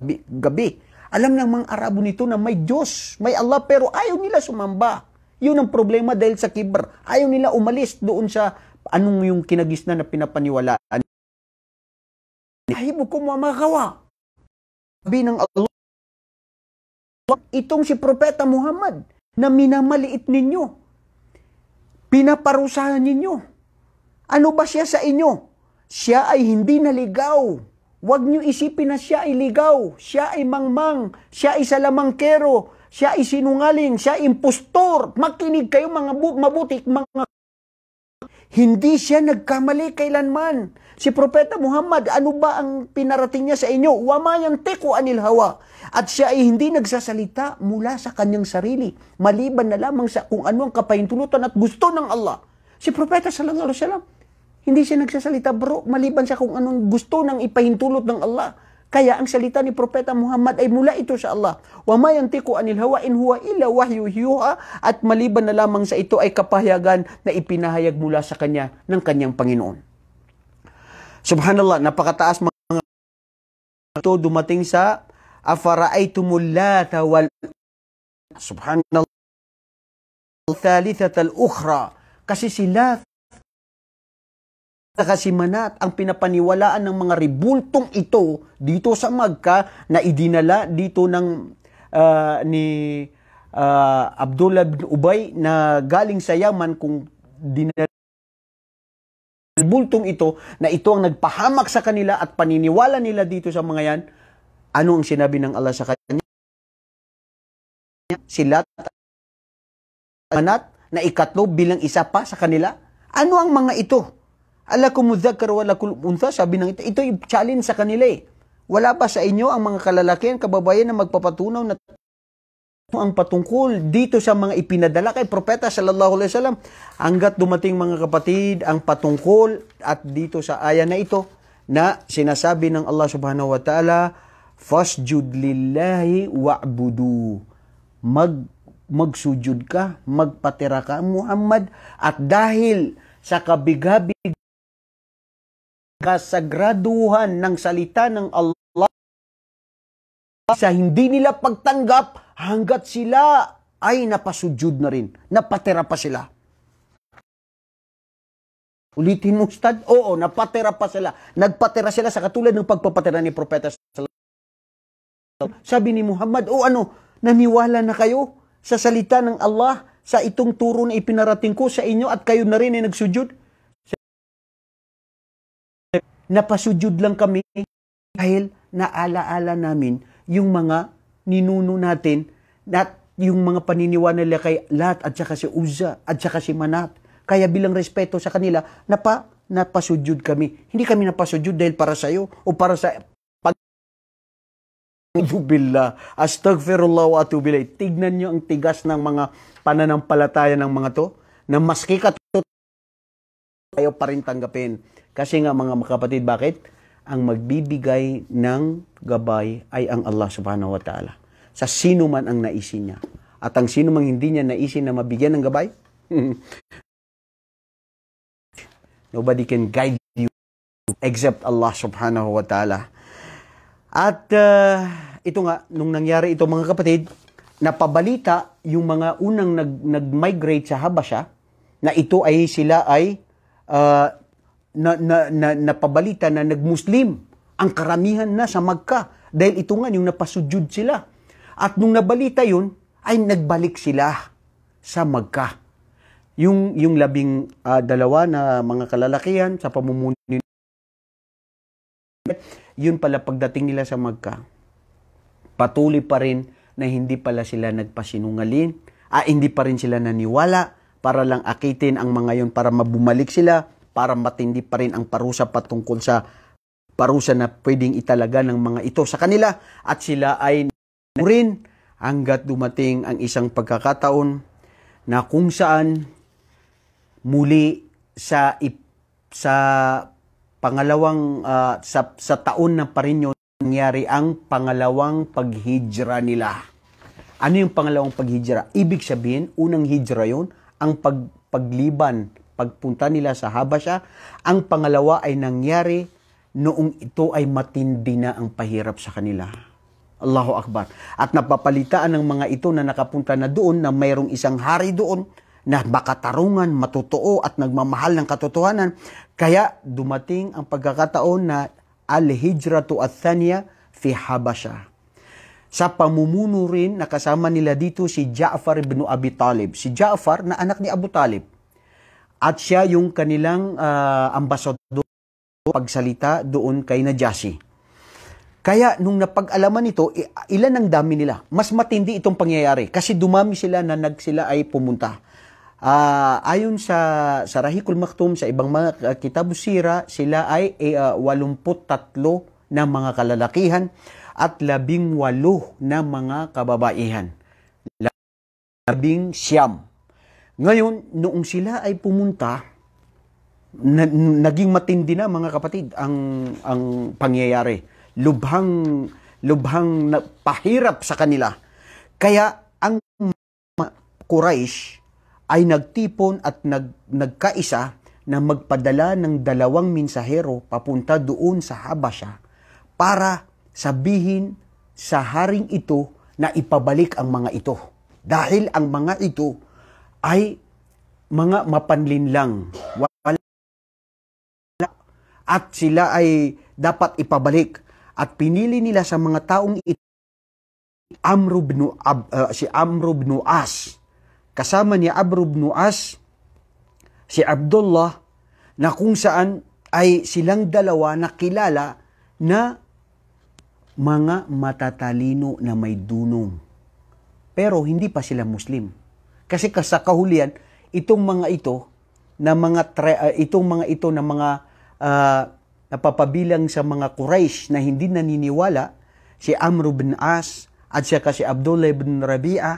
gabi. Alam ng mga Arabo nito na may Diyos, may Allah, pero ayaw nila sumamba. Yun ang problema dahil sa kibr. Ayaw nila umalis doon sa anong yung kinagisnan na pinapaniwalaan. Hahibog ko mo magawa. Sabi ng Allah, itong si Propeta Muhammad na minamaliit ninyo, pinaparusahan ninyo. Ano ba siya sa inyo? Siya ay hindi naligaw. Huwag niyo isipin na siya ay ligaw. Siya ay mangmang. Siya ay salamangkero. Siya ay sinungaling. Siya ay impostor. Makinig kayo mga mabutik, mga hindi siya nagkamali kailanman. Si Propeta Muhammad, ano ba ang pinarating niya sa inyo? Wama yantiqu anil hawa. At siya ay hindi nagsasalita mula sa kanyang sarili. Maliban na lamang sa kung ano ang kapahintulutan at gusto ng Allah. Si Propeta sallallahu alaihi wasallam, hindi siya nagsasalita bro, maliban sa kung anong gusto ng ipahintulot ng Allah. Kaya ang salita ni Propeta Muhammad ay mula ito sa Allah. Wa ma yantiqu anil hawa in huwa illa wahyu yuha, at maliban na lamang sa ito ay kapahayagan na ipinahayag mula sa kanya ng kanyang Panginoon. Subhanallah, napakataas mga ito dumating sa afara'aytumul lata wal subhanallah thalithat al-ukhra, kasi sila kasi Manat ang pinapaniwalaan ng mga ribultong ito dito sa Magka na idinala dito ng ni Abdullah bin Ubay na galing sa Yaman, kung dinala ribultong ito na ito ang nagpahamak sa kanila at paniniwala nila dito sa mga yan. Ano ang sinabi ng Allah sa kanya? Sila Manat na ikatlo bilang isa pa sa kanila. Ano ang mga ito? Alakum mudzakkar wa lakum untha, sabi ng ito yung challenge sa kanila eh. Wala pa sa inyo ang mga kalalakihan, kababayan na magpapatunaw na ang patungkol dito sa mga ipinadala kay Propeta sallallahu alaihi wasallam. Hanggat dumating mga kapatid ang patungkol at dito sa aya na ito na sinasabi ng Allah subhanahu wa ta'ala, fasjud lillahi wa'budu. Magsujud ka, magpatira ka Muhammad, at dahil sa kabig-habig kasagraduhan ng salita ng Allah sa hindi nila pagtanggap hanggat sila ay napasujud na rin, napatira pa sila. Ulitin mo, Ustad? Oo, napatira pa sila. Nagpatira sila sa katulad ng pagpapatira ni Propeta. Sabi ni Muhammad, naniwala na kayo sa salita ng Allah, sa itong turo na ipinarating ko sa inyo at kayo na rin ay nagsujud? Napasujud lang kami dahil naalaala namin yung mga ninuno natin at yung mga paniniwala nila kay Lat at saka si Uzza at saka si Manat. Kaya bilang respeto sa kanila, napasujud kami. Hindi kami napasujud dahil para sa iyo o para sa Billah. Astaghfirullah wa atubu ilayh. Tignan nyo ang tigas ng mga pananampalataya ng mga to na maski kayo pa rin tanggapin. Kasi nga mga kapatid, bakit? Ang magbibigay ng gabay ay ang Allah subhanahu wa ta'ala. Sa sino man ang naisin niya. At ang sino man hindi niya naisin na mabigyan ng gabay, nobody can guide you except Allah subhanahu wa ta'ala. At ito nga, nung nangyari ito mga kapatid, napabalita yung mga unang nag-migrate sa Habasha na ito ay sila ay napabalita na nag-Muslim ang karamihan na sa Magka dahil ito nga yung napasujud sila. At nung nabalita yun, ay nagbalik sila sa Magka. Yung 12 na mga kalalakihan sa pamumuno, yun pala pagdating nila sa Magka, patuloy pa rin na hindi pala sila nagpasinungaling, hindi pa rin sila naniwala para lang akitin ang mga yun, para mabumalik sila, para matindi pa rin ang parusa patungkol sa parusa na pwedeng italaga ng mga ito sa kanila. At sila ay rin hanggat dumating ang isang pagkakataon na kung saan muli sa pangalawang sa taon na pa rin yun nangyari ang pangalawang paghijra nila. Ano yung pangalawang paghijra? Ibig sabihin, unang hijra yun, ang pagliban, pagpunta nila sa Habasha. Ang pangalawa ay nangyari noong ito ay matindi na ang pahirap sa kanila. Allahu Akbar. At napapalitaan ng mga ito na nakapunta na doon na mayroong isang hari doon na makatarungan, matutuo at nagmamahal ng katotohanan. Kaya dumating ang pagkakataon na al-hijratu ath-thaniya fi Habasha. Sa pamumuno rin, nakasama nila dito si Ja'far ibn Abi Talib. Si Ja'far na anak ni Abu Talib. At siya yung kanilang ambasador pagsalita doon kay Najasi. Kaya nung napag-alaman ito, ilan ang dami nila. Mas matindi itong pangyayari kasi dumami sila na sila ay pumunta. Ayon sa Rahikul Maktum, sa ibang mga kitab sira, sila ay 83 na mga kalalakihan at 18 na mga kababaihan. 19. Ngayon, noong sila ay pumunta, naging matindi na mga kapatid ang pangyayari. Lubhang pahirap sa kanila. Kaya ang Quraysh ay nagtipon at nagkaisa na magpadala ng 2 mensahero papunta doon sa Habasha para sabihin sa haring ito na ipabalik ang mga ito. Dahil ang mga ito ay mga mapanlinlang. At sila ay dapat ipabalik. At pinili nila sa mga taong ito si Amr ibn As. Kasama ni Amr ibn As si Abdullah na kung saan ay silang dalawa na kilala na mga matatalino na may dunong. Pero hindi pa sila Muslim. Kasi sa kahulian, itong mga ito na napapabilang sa mga Quraysh na hindi naniniwala, si Amr ibn As at siya kasi Abdullah ibn Rabi'a,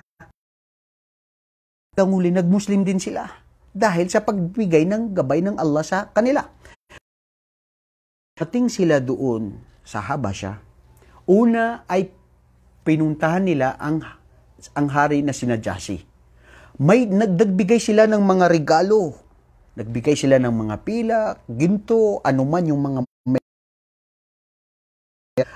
huli nag-Muslim din sila dahil sa pagbigay ng gabay ng Allah sa kanila. Ating sila doon sa Habasha, una ay pinuntahan nila ang hari na si Najasi. Nagdagbigay sila ng mga regalo. Nagbigay sila ng mga pila, ginto, anuman yung mga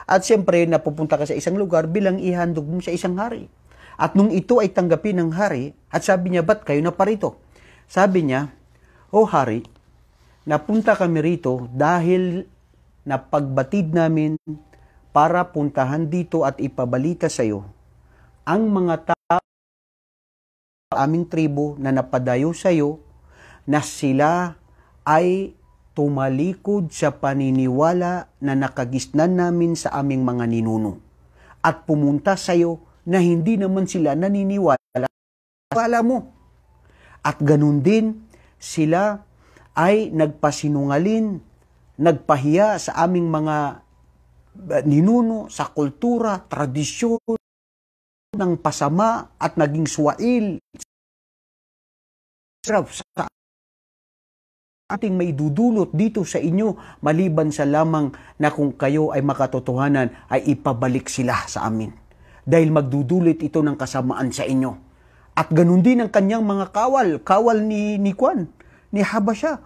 at siyempre, napupunta ka sa isang lugar bilang ihandog mo sa isang hari. At nung ito ay tanggapin ng hari, at sabi niya, ba't kayo na parito? Sabi niya, O hari, napunta kami rito dahil napagbatid namin para puntahan dito at ipabalita sa iyo ang mga tao aming tribo na napadayo sa iyo na sila ay tumalikod sa paniniwala na nakagisnan namin sa aming mga ninuno at pumunta sa iyo na hindi naman sila naniniwala mo. At ganun din, sila ay nagpasinungalin, nagpahiya sa aming mga ninuno, sa kultura, tradisyon, ng pasama at naging suwail sa ating may dudulot dito sa inyo maliban sa lamang na kung kayo ay makatotohanan ay ipabalik sila sa amin. Dahil magdudulot ito ng kasamaan sa inyo. At ganun din ang kanyang mga kawal ni Habasha,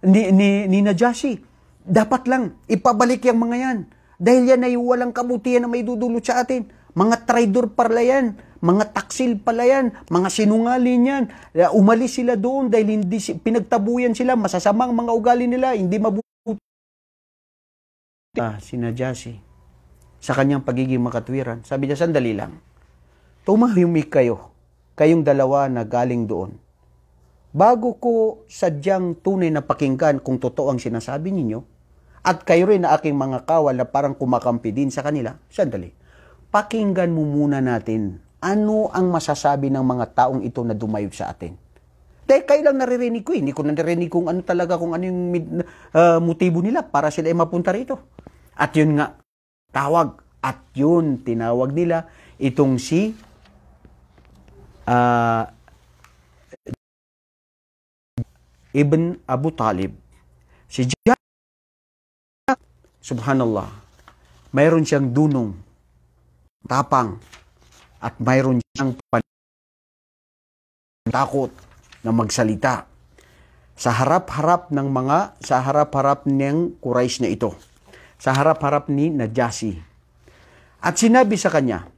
ni Najasi. Dapat lang ipabalik yung mga yan. Dahil yan ay walang kabutihan na may dudulot sa atin. Mga traidor pala yan, mga taksil pala yan, mga sinungaling yan. Umalis sila doon dahil hindi pinagtabuyan sila, masasamang mga ugali nila, hindi mabuti. Si Najasi, sa kanyang pagiging makatwiran, sabi niya, sandali lang. Tumahimik kayong dalawa na galing doon. Bago ko sadyang tunay na pakinggan kung totoo ang sinasabi ninyo, at kayo rin na aking mga kawal na parang kumakampi din sa kanila, sandali. Pakinggan mo muna natin ano ang masasabi ng mga taong ito na dumayo sa atin. Dahil kayo lang naririnig ko. Hindi ko naririnig kung ano yung motibo nila para sila ay mapunta rito. At yun nga, tawag. At yun, tinawag nila itong si Ibn Abu Talib. Si Ja'far, subhanallah, mayroon siyang dunong, tapang, at mayroon siyang takot na magsalita sa harap-harap ng Quraysh na ito, sa harap-harap ni Najasi. At sinabi sa kanya,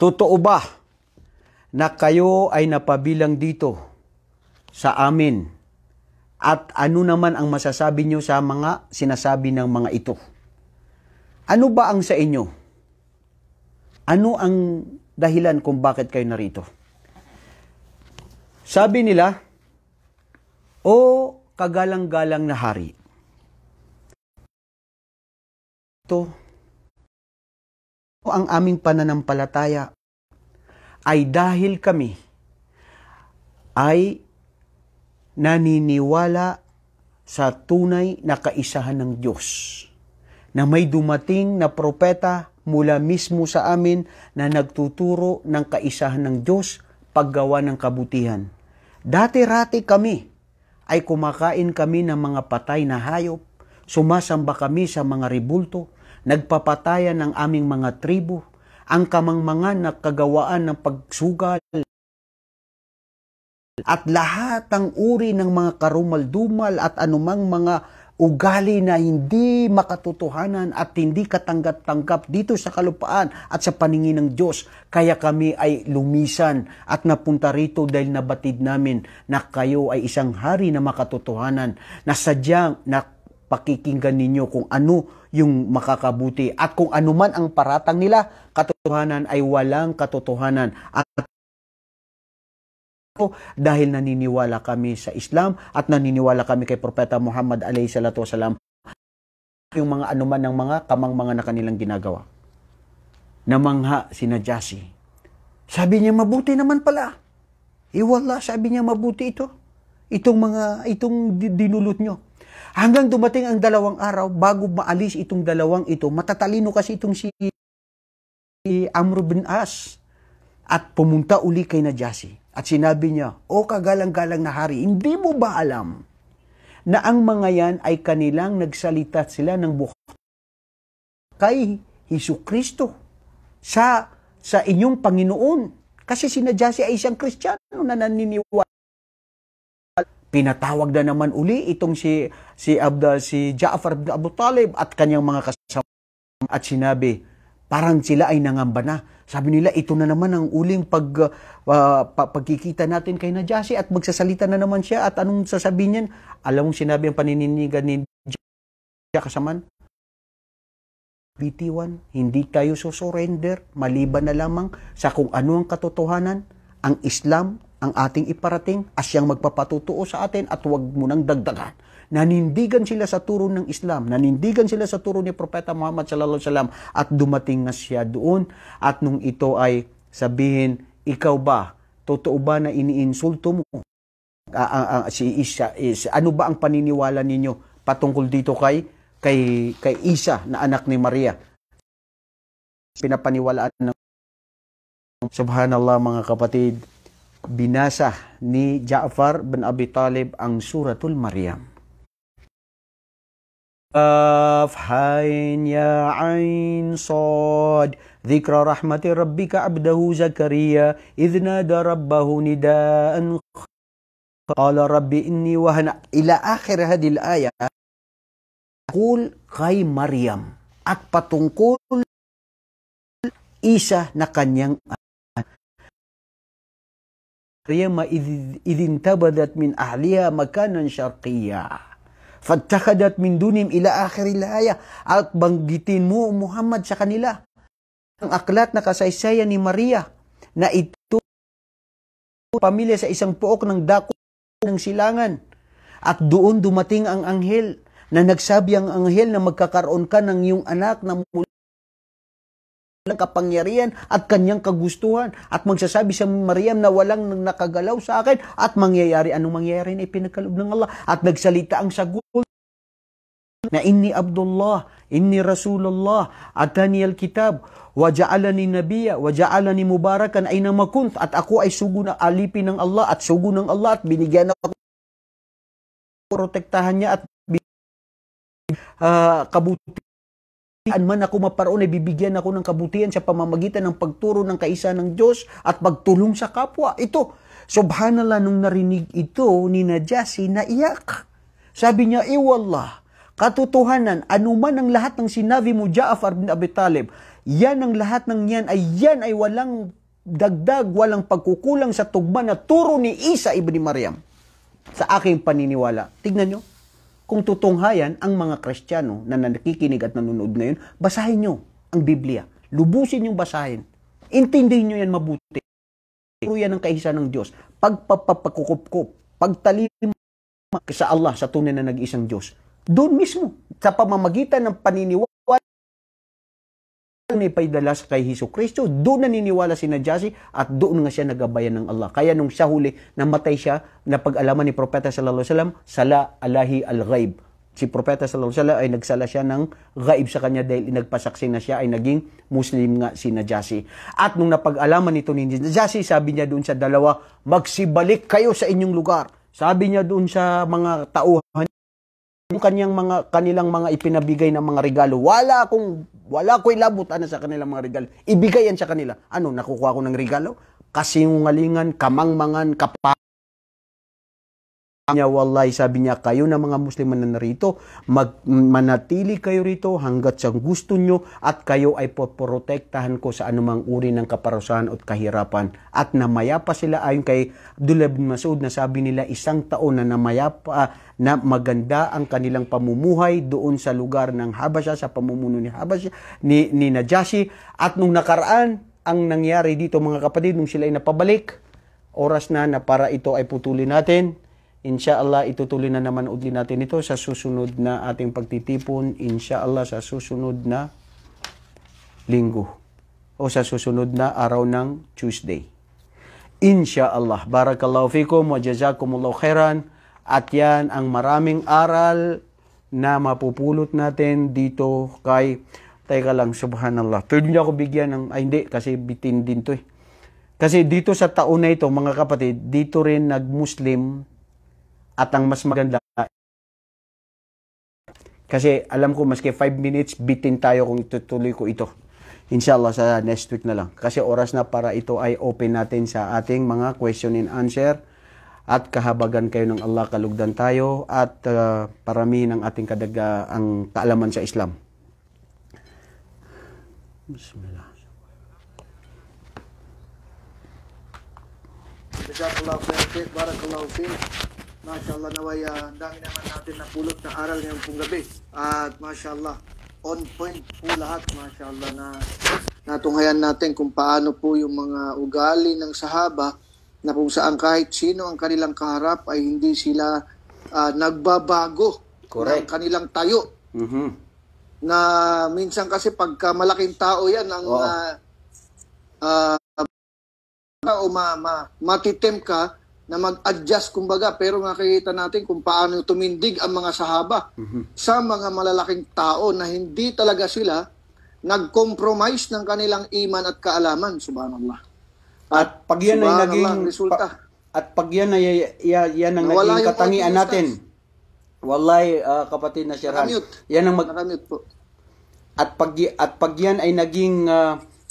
totoo ba na kayo ay napabilang dito sa amin? At ano naman ang masasabi niyo sa mga sinasabi ng mga ito? Ano ba ang sa inyo? Ano ang dahilan kung bakit kayo narito? Sabi nila, o kagalang-galang na hari, ito ang aming pananampalataya ay dahil kami ay naniniwala sa tunay na kaisahan ng Diyos, na may dumating na propeta mula mismo sa amin na nagtuturo ng kaisahan ng Diyos, paggawa ng kabutihan. Dati-rati kami ay kumakain kami ng mga patay na hayop, sumasamba kami sa mga ribulto, nagpapatayan ng aming mga tribu, ang kamangmangan na kagawaan ng pagsugal, at lahat ng uri ng mga karumal-dumal at anumang mga ugali na hindi makatotohanan at hindi katanggap-tanggap dito sa kalupaan at sa paningin ng Diyos. Kaya kami ay lumisan at napunta rito dahil nabatid namin na kayo ay isang hari na makatotohanan, na sadyang pakikinggan ninyo kung ano yung makakabuti, at kung ano man ang paratang nila, katotohanan ay walang katotohanan. At dahil naniniwala kami sa Islam at naniniwala kami kay Propeta Muhammad alayhi salatu wasalam, yung mga anuman ng mga kamangmangan na kanilang ginagawa. Namangha si Najasi. Sabi niya, mabuti naman pala. Wala, sabi niya, mabuti ito. Itong dinulot nyo. Hanggang dumating ang 2 araw, bago maalis itong 2 ito, matatalino kasi itong si Amr bin As. At pumunta uli kay Najasi. At sinabi niya, o kagalang-galang na hari, hindi mo ba alam na ang mga yan ay kanilang nagsalita sila ng buhay kay Hesukristo sa inyong Panginoon? Kasi si Najasi ay isang Kristiyano na naniniwala. Pinatawag na naman uli itong si Ja'far bin Abu Talib at kanyang mga kasama at sinabi, parang sila ay nangamba na. Sabi nila, ito na naman ang uling pagkikita natin kay Najasi at magsasalita na naman siya. At anong sasabihin niyan? Alam mong sinabi ang panininigan ni Kasaman? BT1, hindi tayo susurrender maliban na lamang sa kung ano ang katotohanan, ang Islam, ang ating iparating, asyang magpapatutuo sa atin at huwag mo nang dagdagan. Nanindigan sila sa turo ng Islam, nanindigan sila sa turo ni Propeta Muhammad sallallahu alaihi wasallam at dumating na siya doon. At nung ito ay sabihin, ikaw ba, totoo ba na iniinsulto mo si Isa? Ano ba ang paniniwala ninyo patungkol dito kay Isa na anak ni Maria? Pinapaniwalaan ng Subhanallah mga kapatid, binasa ni Ja'far bin Abi Talib ang Suratul Maryam. Hain ya ain sad Dhikra rahmati rabbika abdahu Zakaria idh nada rabbahu nidaan qala rabbi inni wahana ila akhir hadil ayat. Kul kay Maryam at patungkol Isa na kanyang Maryam idintabadat min ahliha makanan syarqiyya fattakadat min dunim ila akhiril aya. At banggitin mo Muhammad sa kanila ang aklat na kasaysayan ni Maria na ito pamilya sa isang puok ng dako ng silangan. At doon dumating ang anghel na nagsabi ang anghel na magkakaroon ka ng iyong anak na mula ng kapangyarihan at kanyang kagustuhan, at magsasabi sa Maryam na walang nakagalaw sa akin at mangyayari anong mangyayari na ipinagkaloob ng Allah. At nagsalita ang sagot na inni Abdullah, inni Rasulullah, atani al-kitab, wa ja'alani nabiyya, wa ja'alani mubarakan aina ma kunt, at ako ay sugo na alipin ng Allah at sugo ng Allah at binigyan ako protektahan niya at kabutihan man ako maparoon ay bibigyan ako ng kabutihan sa pamamagitan ng pagturo ng kaisa ng Diyos at pagtulong sa kapwa. Ito, subhanallah, nung narinig ito ni Najasi, naiyak. Sabi niya, wallah, katotohanan, anuman ang lahat ng sinabi mo, Ja'far bin Abi Talib, Yan ang lahat ng yan ay walang dagdag, walang pagkukulang sa tugma na turo ni Isa ibn Maryam. Sa aking paniniwala. Tignan nyo. Kung tutunghayan ang mga Kristiyano na nakikinig at nanonood ngayon, basahin nyo ang Biblia. Lubusin yung basahin. Intindihin nyo yan mabuti. Turo yan ang kaisa ng Diyos. Pagpapakukupkup, pagtalim sa Allah, sa tunay na nag-isang Diyos. Doon mismo, sa pamamagitan ng paniniwala na ipaidala sa kay Hesus Kristo, doon naniniwala si Najasi at doon nga siya nagabayan ng Allah. Kaya nung siya huli, namatay siya, na pag-alaman ni Propeta sallallahu alaihi wasallam, sala alahi al-ghaib. Si Propeta sallallahu alaihi wasallam ay nagsala siya ng ghaib sa kanya dahil nagpasaksi na siya ay naging Muslim nga si Najasi. At nung napag-alaman nito ni Najasi, sabi niya doon sa dalawa, magsibalik kayo sa inyong lugar. Sabi niya doon sa mga tauhan, yung kanilang mga ipinabigay na mga regalo, wala ko ilabot sa kanilang mga regalo. Ibigay yan sa kanila. Ano, nakukuha ko ng regalo? Kasinungalingan, kamangmangan, niya, wallahi, sabi niya, kayo na mga Muslim na narito, manatili kayo rito hanggat sa gusto nyo at kayo ay poprotektahan ko sa anumang uri ng kaparusahan at kahirapan. At namaya pa sila ayon kay Abdullah bin Mas'ud na sabi nila 1 taon na namaya pa na maganda ang kanilang pamumuhay doon sa lugar ng Habasha, sa pamumuno ni Habasha, ni Najasi. At nung nakaraan, ang nangyari dito mga kapatid, nung sila ay napabalik, oras na para ito ay putulin natin. Inshallah, itutuloy na naman uli natin ito sa susunod na ating pagtitipon. Inshallah, sa susunod na linggo o sa susunod na araw ng Tuesday. Inshallah. Barakallahu fikum wa jazakumullahu khairan. At yan ang maraming aral na mapupulot natin dito kay... Teka lang, subhanallah. Pwede niyo ako bigyan ng... Ay, hindi, kasi bitin din to eh. Kasi dito sa taon na ito, mga kapatid, dito rin nag-Muslim. At ang mas maganda, kasi alam ko maski 5 minutes, bitin tayo kung itutuloy ko ito. Inshallah sa next week na lang. Kasi oras na para ito ay open natin sa ating mga question and answer. At kahabagan kayo ng Allah, kalugdan tayo. At paramihin ang ating ang kaalaman sa Islam. Bismillah. Barakallahu fiik. Mashallah, naway, dami naman natin napulot na aral ngayong pong gabi. At mashallah, on point po lahat, mashallah, na natunghayan natin kung paano po yung mga ugali ng sahaba na kung saan kahit sino ang kanilang kaharap ay hindi sila nagbabago. Correct. Ng kanilang tayo. Mm-hmm. Na minsan kasi pagka malaking tao yan, ang matitem ka, na mag-adjust kumbaga, pero nakikita natin kung paano tumindig ang mga sahaba sa mga malalaking tao na hindi talaga sila nag-compromise ng kanilang iman at kaalaman, subhanallah. At pag yan ay naging resulta. At pag yan ay yan ang naging katangian natin. Wallahi, kapatid na Sherhan. Yan ang nakamute po. At pag yan ay naging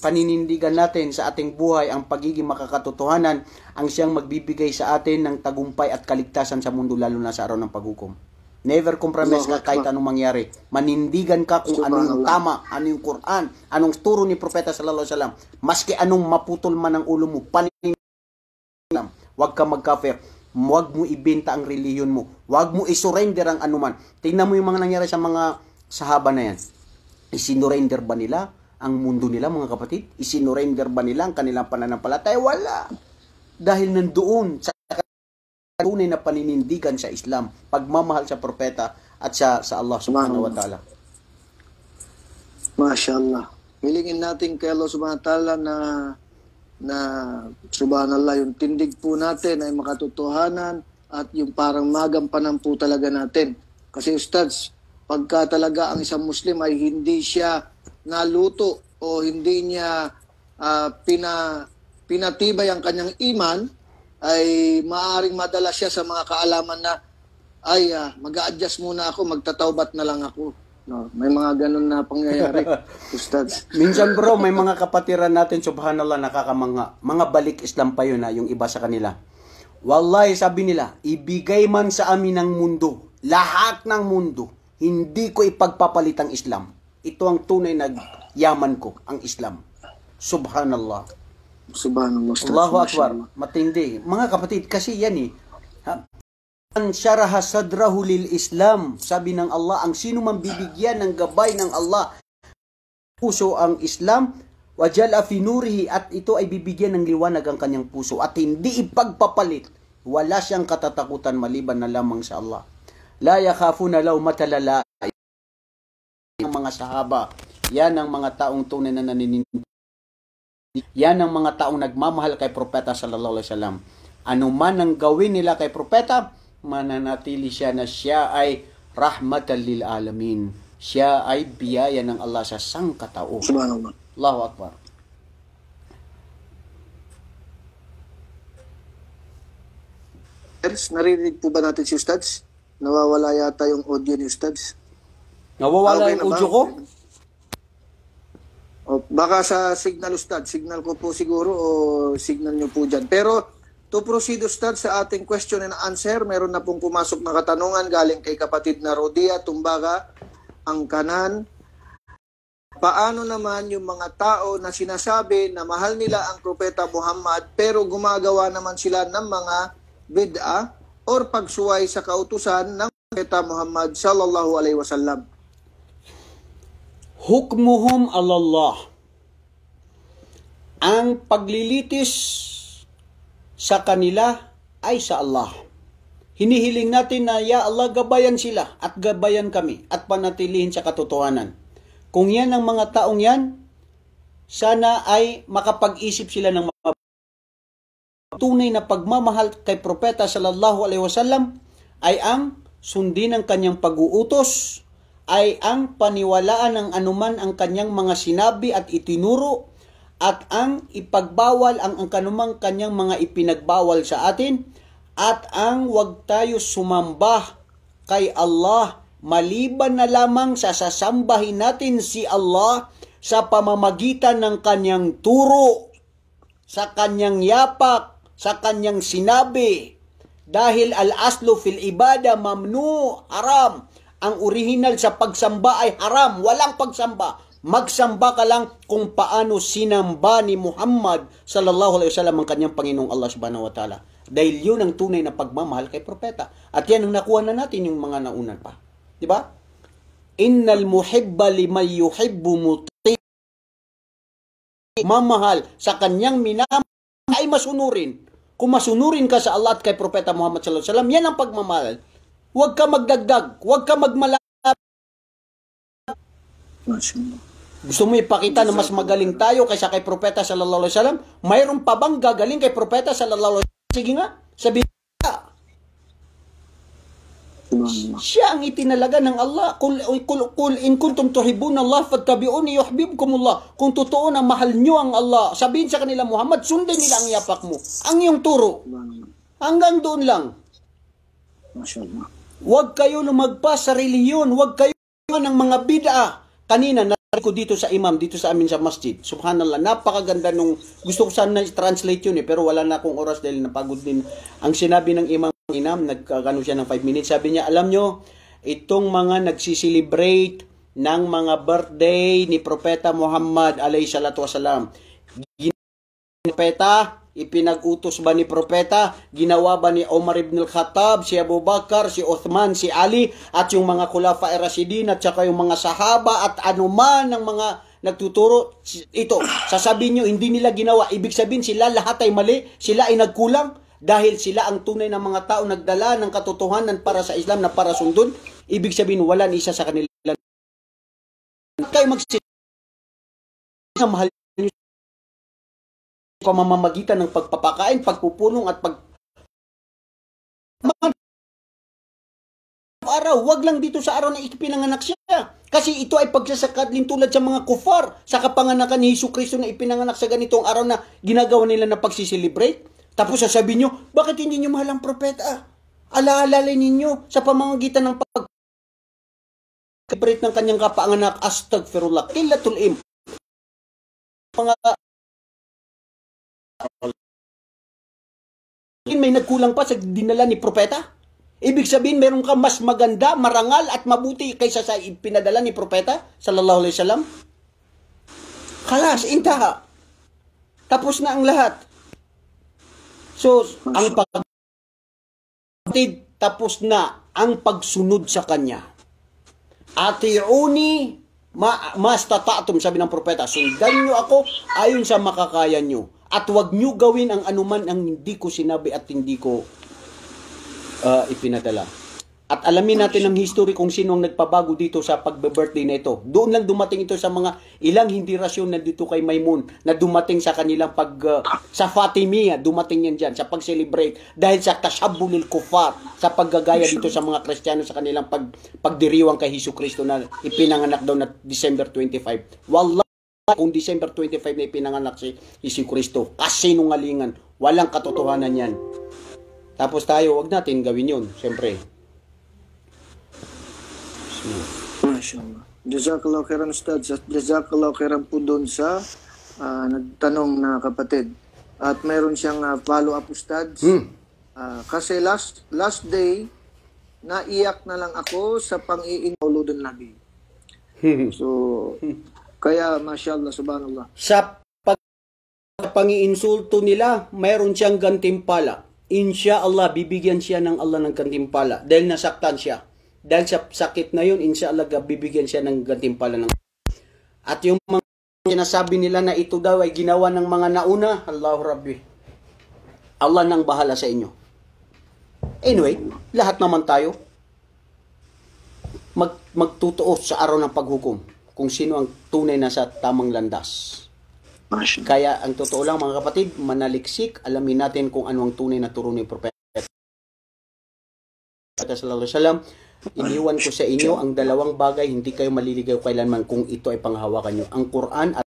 paninindigan natin sa ating buhay, ang pagiging makakatotohanan ang siyang magbibigay sa atin ng tagumpay at kaligtasan sa mundo, lalo na sa araw ng paghukom. Never compromise ka kahit anong mangyari. Manindigan ka kung anong tama, anong Quran, anong turo ni Propeta sallallahu alaihi wasallam. Maski anong maputol man ang ulo mo, panindigan. Huwag ka magkafir. Huwag mo ibenta ang reliyon mo. Huwag mo isurrender ang anuman. Tingnan mo yung mga nangyari sa mga sahaba na yan. Isinurrender ba nila ang mundo nila, mga kapatid? Isinurrender ba nila ang kanilang pananampalataya? Wala. Dahil nandoon sa tunay na paninindigan sa Islam, pagmamahal sa propeta at sa Allah subhanahu wa ta'ala. Mashallah. Hilingin natin kay Allah subhanahu wa ta'ala na subhanallah, yung tindig po natin ay makatotohanan at yung parang magampanan po talaga natin. Kasi Ustads, pagka talaga ang isang Muslim ay hindi siya naluto o hindi niya pinatibay ang kanyang iman, ay maaaring madala siya sa mga kaalaman na ay mag-a-adjust muna ako, magtatawbat na lang ako. No, may mga ganun na pangyayari, Ustads. Minsan bro, may mga kapatiran natin, subhanallah, nakakamanga. Mga balik Islam pa yun, yung iba sa kanila. Wallahi, sabi nila, ibigay man sa amin ng mundo, lahat ng mundo, hindi ko ipagpapalit ang Islam. Ito ang tunay na yaman ko, ang Islam. Subhanallah. Subhanallah, Ustaz. Allahu Akbar. Mashallah. Matindi. Mga kapatid, kasi yan eh. An syaraha sadrahu lil Islam. Sabi ng Allah, ang sino man bibigyan ng gabay ng Allah, puso ang Islam, wajala fi nurihi, at ito ay bibigyan ng liwanag ang kanyang puso at hindi ipagpapalit. Wala siyang katatakutan maliban na lamang sa Allah. La yakhafuna lawmata lalai. Ang mga sahaba, yan ang mga taong tunay na naninindig. Yan ang mga taong nagmamahal kay Propeta sallallahu alaihi wasallam. Ano man ang gawin nila kay Propeta, mananatili siya na siya ay rahmatan lil alamin. Siya ay biyaya ng Allah sa sangkatao. Subhanallah. Allahu Akbar. Narinig po ba natin si Ustaz? Nawawala yata yung audio ni Ustaz. Nawawala Okay yung na ba? audio ko? O, baka sa signal, Ustad. Signal ko po siguro o signal nyo po dyan. Pero to proceed, Ustad, sa ating question and answer, meron na pong pumasok na katanungan galing kay kapatid na Rodia Tumbaga, ang kanan. Paano naman yung mga tao na sinasabi na mahal nila ang Propeta Muhammad pero gumagawa naman sila ng mga bid'ah or pagsuway sa kautusan ng Propeta Muhammad sallallahu alaihi wasallam? Hukmuhum alallah. Ang paglilitis sa kanila ay sa Allah. Hinihiling natin na, ya Allah, gabayan sila at gabayan kami at panatilihin sa katotohanan. Kung yan ang mga taong yan, sana ay makapag-isip sila ng tunay na pagmamahal kay Propeta sallallahu alaihi wasallam ay ang sundin ang kanyang pag-uutos, ay ang paniwalaan ng anuman ang kanyang mga sinabi at itinuro, at ang ipagbawal ang kanumang kanyang mga ipinagbawal sa atin, at ang wag tayo sumamba kay Allah maliban na lamang sa sasambahin natin si Allah sa pamamagitan ng kanyang turo, sa kanyang yapak, sa kanyang sinabi. Dahil al-aslu fil ibada mamnu, haram. Ang original sa pagsamba ay haram, walang pagsamba. Magsamba ka lang kung paano sinamba ni Muhammad sallallahu alaihi wasallam ang kanyang Panginoong Allah subhanahu wa ta'ala. Dahil yun ang tunay na pagmamahal kay propeta. At yan ang nakuha na natin yung mga naunan pa. Di ba? Innal muhibba liman yuhibbu muti. Mamahal sa kanyang minamahal ay masunurin. Kung masunurin ka sa Allah at kay propeta Muhammad sallallahu alaihi wasallam, yan ang pagmamahal. Huwag ka magdagdag, huwag ka magmalap. Gusto mo ipakita na mas magaling tayo kaysa kay propeta sallallahu alaihi wasallam? Mayroon pa bang gagaling kay propeta sallallahu alaihi wasallam? Sige nga, sabihin ka. Siya ang itinalaga ng Allah. Kul in kuntum tuhibbuna Allah fattabi'uni yuhibbukumullah. Kung totoo na mahal nyo ang Allah, sabihin sa kanila, Muhammad, sundin nila ang yapak mo, ang iyong turo. Hanggang doon lang. Mashallah. Huwag kayo lumagpas sa reliyon, huwag kayo ng mga bid'ah. Kanina narinig ko dito sa imam, dito sa amin sa masjid. Subhanallah, napakaganda nung, gusto ko sana i-translate yun pero wala na akong oras dahil napagod din. Ang sinabi ng imam, nagkagano siya ng 5 minutes, sabi niya, alam nyo, itong mga nagsiselebrate ng mga birthday ni Propeta Muhammad alayhi salatu wasalam, Propeta, ipinag-utos ba ni Propeta? Ginawa ba ni Omar ibn al-Khattab, si Abu Bakar, si Uthman, si Ali, at yung mga Khulafa ar-Rashidin, at saka yung mga sahaba, at anuman ng mga nagtuturo? Ito, sasabihin nyo, hindi nila ginawa. Ibig sabihin, sila lahat ay mali, sila ay nagkulang, dahil sila ang tunay na mga tao nagdala ng katotohanan para sa Islam na para sundon. Ibig sabihin, wala ni isa sa kanila. Kayo magsisimula, mahal pamamagitan ng pagpapakain, pagpupulong at araw, wag lang dito sa araw na ipinanganak siya. Kasi ito ay pagsasakadlin tulad sa mga kufar sa kapanganakan ni Jesucristo na ipinanganak sa ganitong araw na ginagawa nila na pagsiselebrate. Tapos sasabihin nyo, bakit hindi nyo mahal ang propeta? Alaalalay ninyo sa pamamagitan ng pag-celebrate ng kanyang kapanganak. Astagfirullah. Killatul im. Mga may nagkulang pa sa dinala ni propeta. Ibig sabihin, meron ka mas maganda, marangal at mabuti kaysa sa pinadala ni propeta sallallahu alaihi wasallam. Kalas, intaha. Tapos na ang lahat. So, ang pagtid, tapos na ang pagsunod sa Kanya. Atiuni mas tataatum, sabi ng propeta, sundan nyo ako ayon sa makakaya nyo. At huwag nyo gawin ang anuman ang hindi ko sinabi at hindi ko ipinadala. At alamin natin ang history kung sino ang nagpabago dito sa pagbe-birthday na ito. Doon lang dumating ito sa mga ilang hindi rasyon na dito kay Maimun na dumating sa kanilang sa Fatimiyya, dumating yan dyan sa pag-celebrate dahil sa tashabulil kufar, sa paggagaya dito sa mga Kristiyano sa kanilang pagdiriwang kay Hesus Kristo na ipinanganak daw na December 25. Wallahi, kung December 25 na ipinanganak si Hesus Kristo, kasinungalingan, walang katotohanan yan. Tapos tayo, wag natin gawin yun, siyempre. Mashallah. Jazakallah khairan Ustad. Jazakallah khairan po doon sa nagtanong na kapatid. At mayroon siyang follow-up Ustad. Kasi last day, naiyak na lang ako sa pang-iinulod ng Nabi. So, kaya mashallah, subhanallah. Sa pang-iinsulto nila, mayroon siyang gantimpala. Insya-Allah, bibigyan siya ng Allah ng gantimpala dahil nasaktan siya. Dahil sa sakit na yun, insya-Allah, bibigyan siya ng gantimpala. At yung mga sinasabi nila na ito daw ay ginawa ng mga nauna, Allahu Rabbi, Allah nang bahala sa inyo. Anyway, lahat naman tayo magtutuo sa araw ng paghukom kung sino ang tunay na sa tamang landas. Kaya ang totoo lang mga kapatid, manaliksik, alamin natin kung ano ang tunay na turo ni Propeta sallallahu alaihi wasallam. Iniwan ko sa inyo ang dalawang bagay, hindi kayo maliligaw kailanman kung ito ay panghawakan nyo. Ang Quran at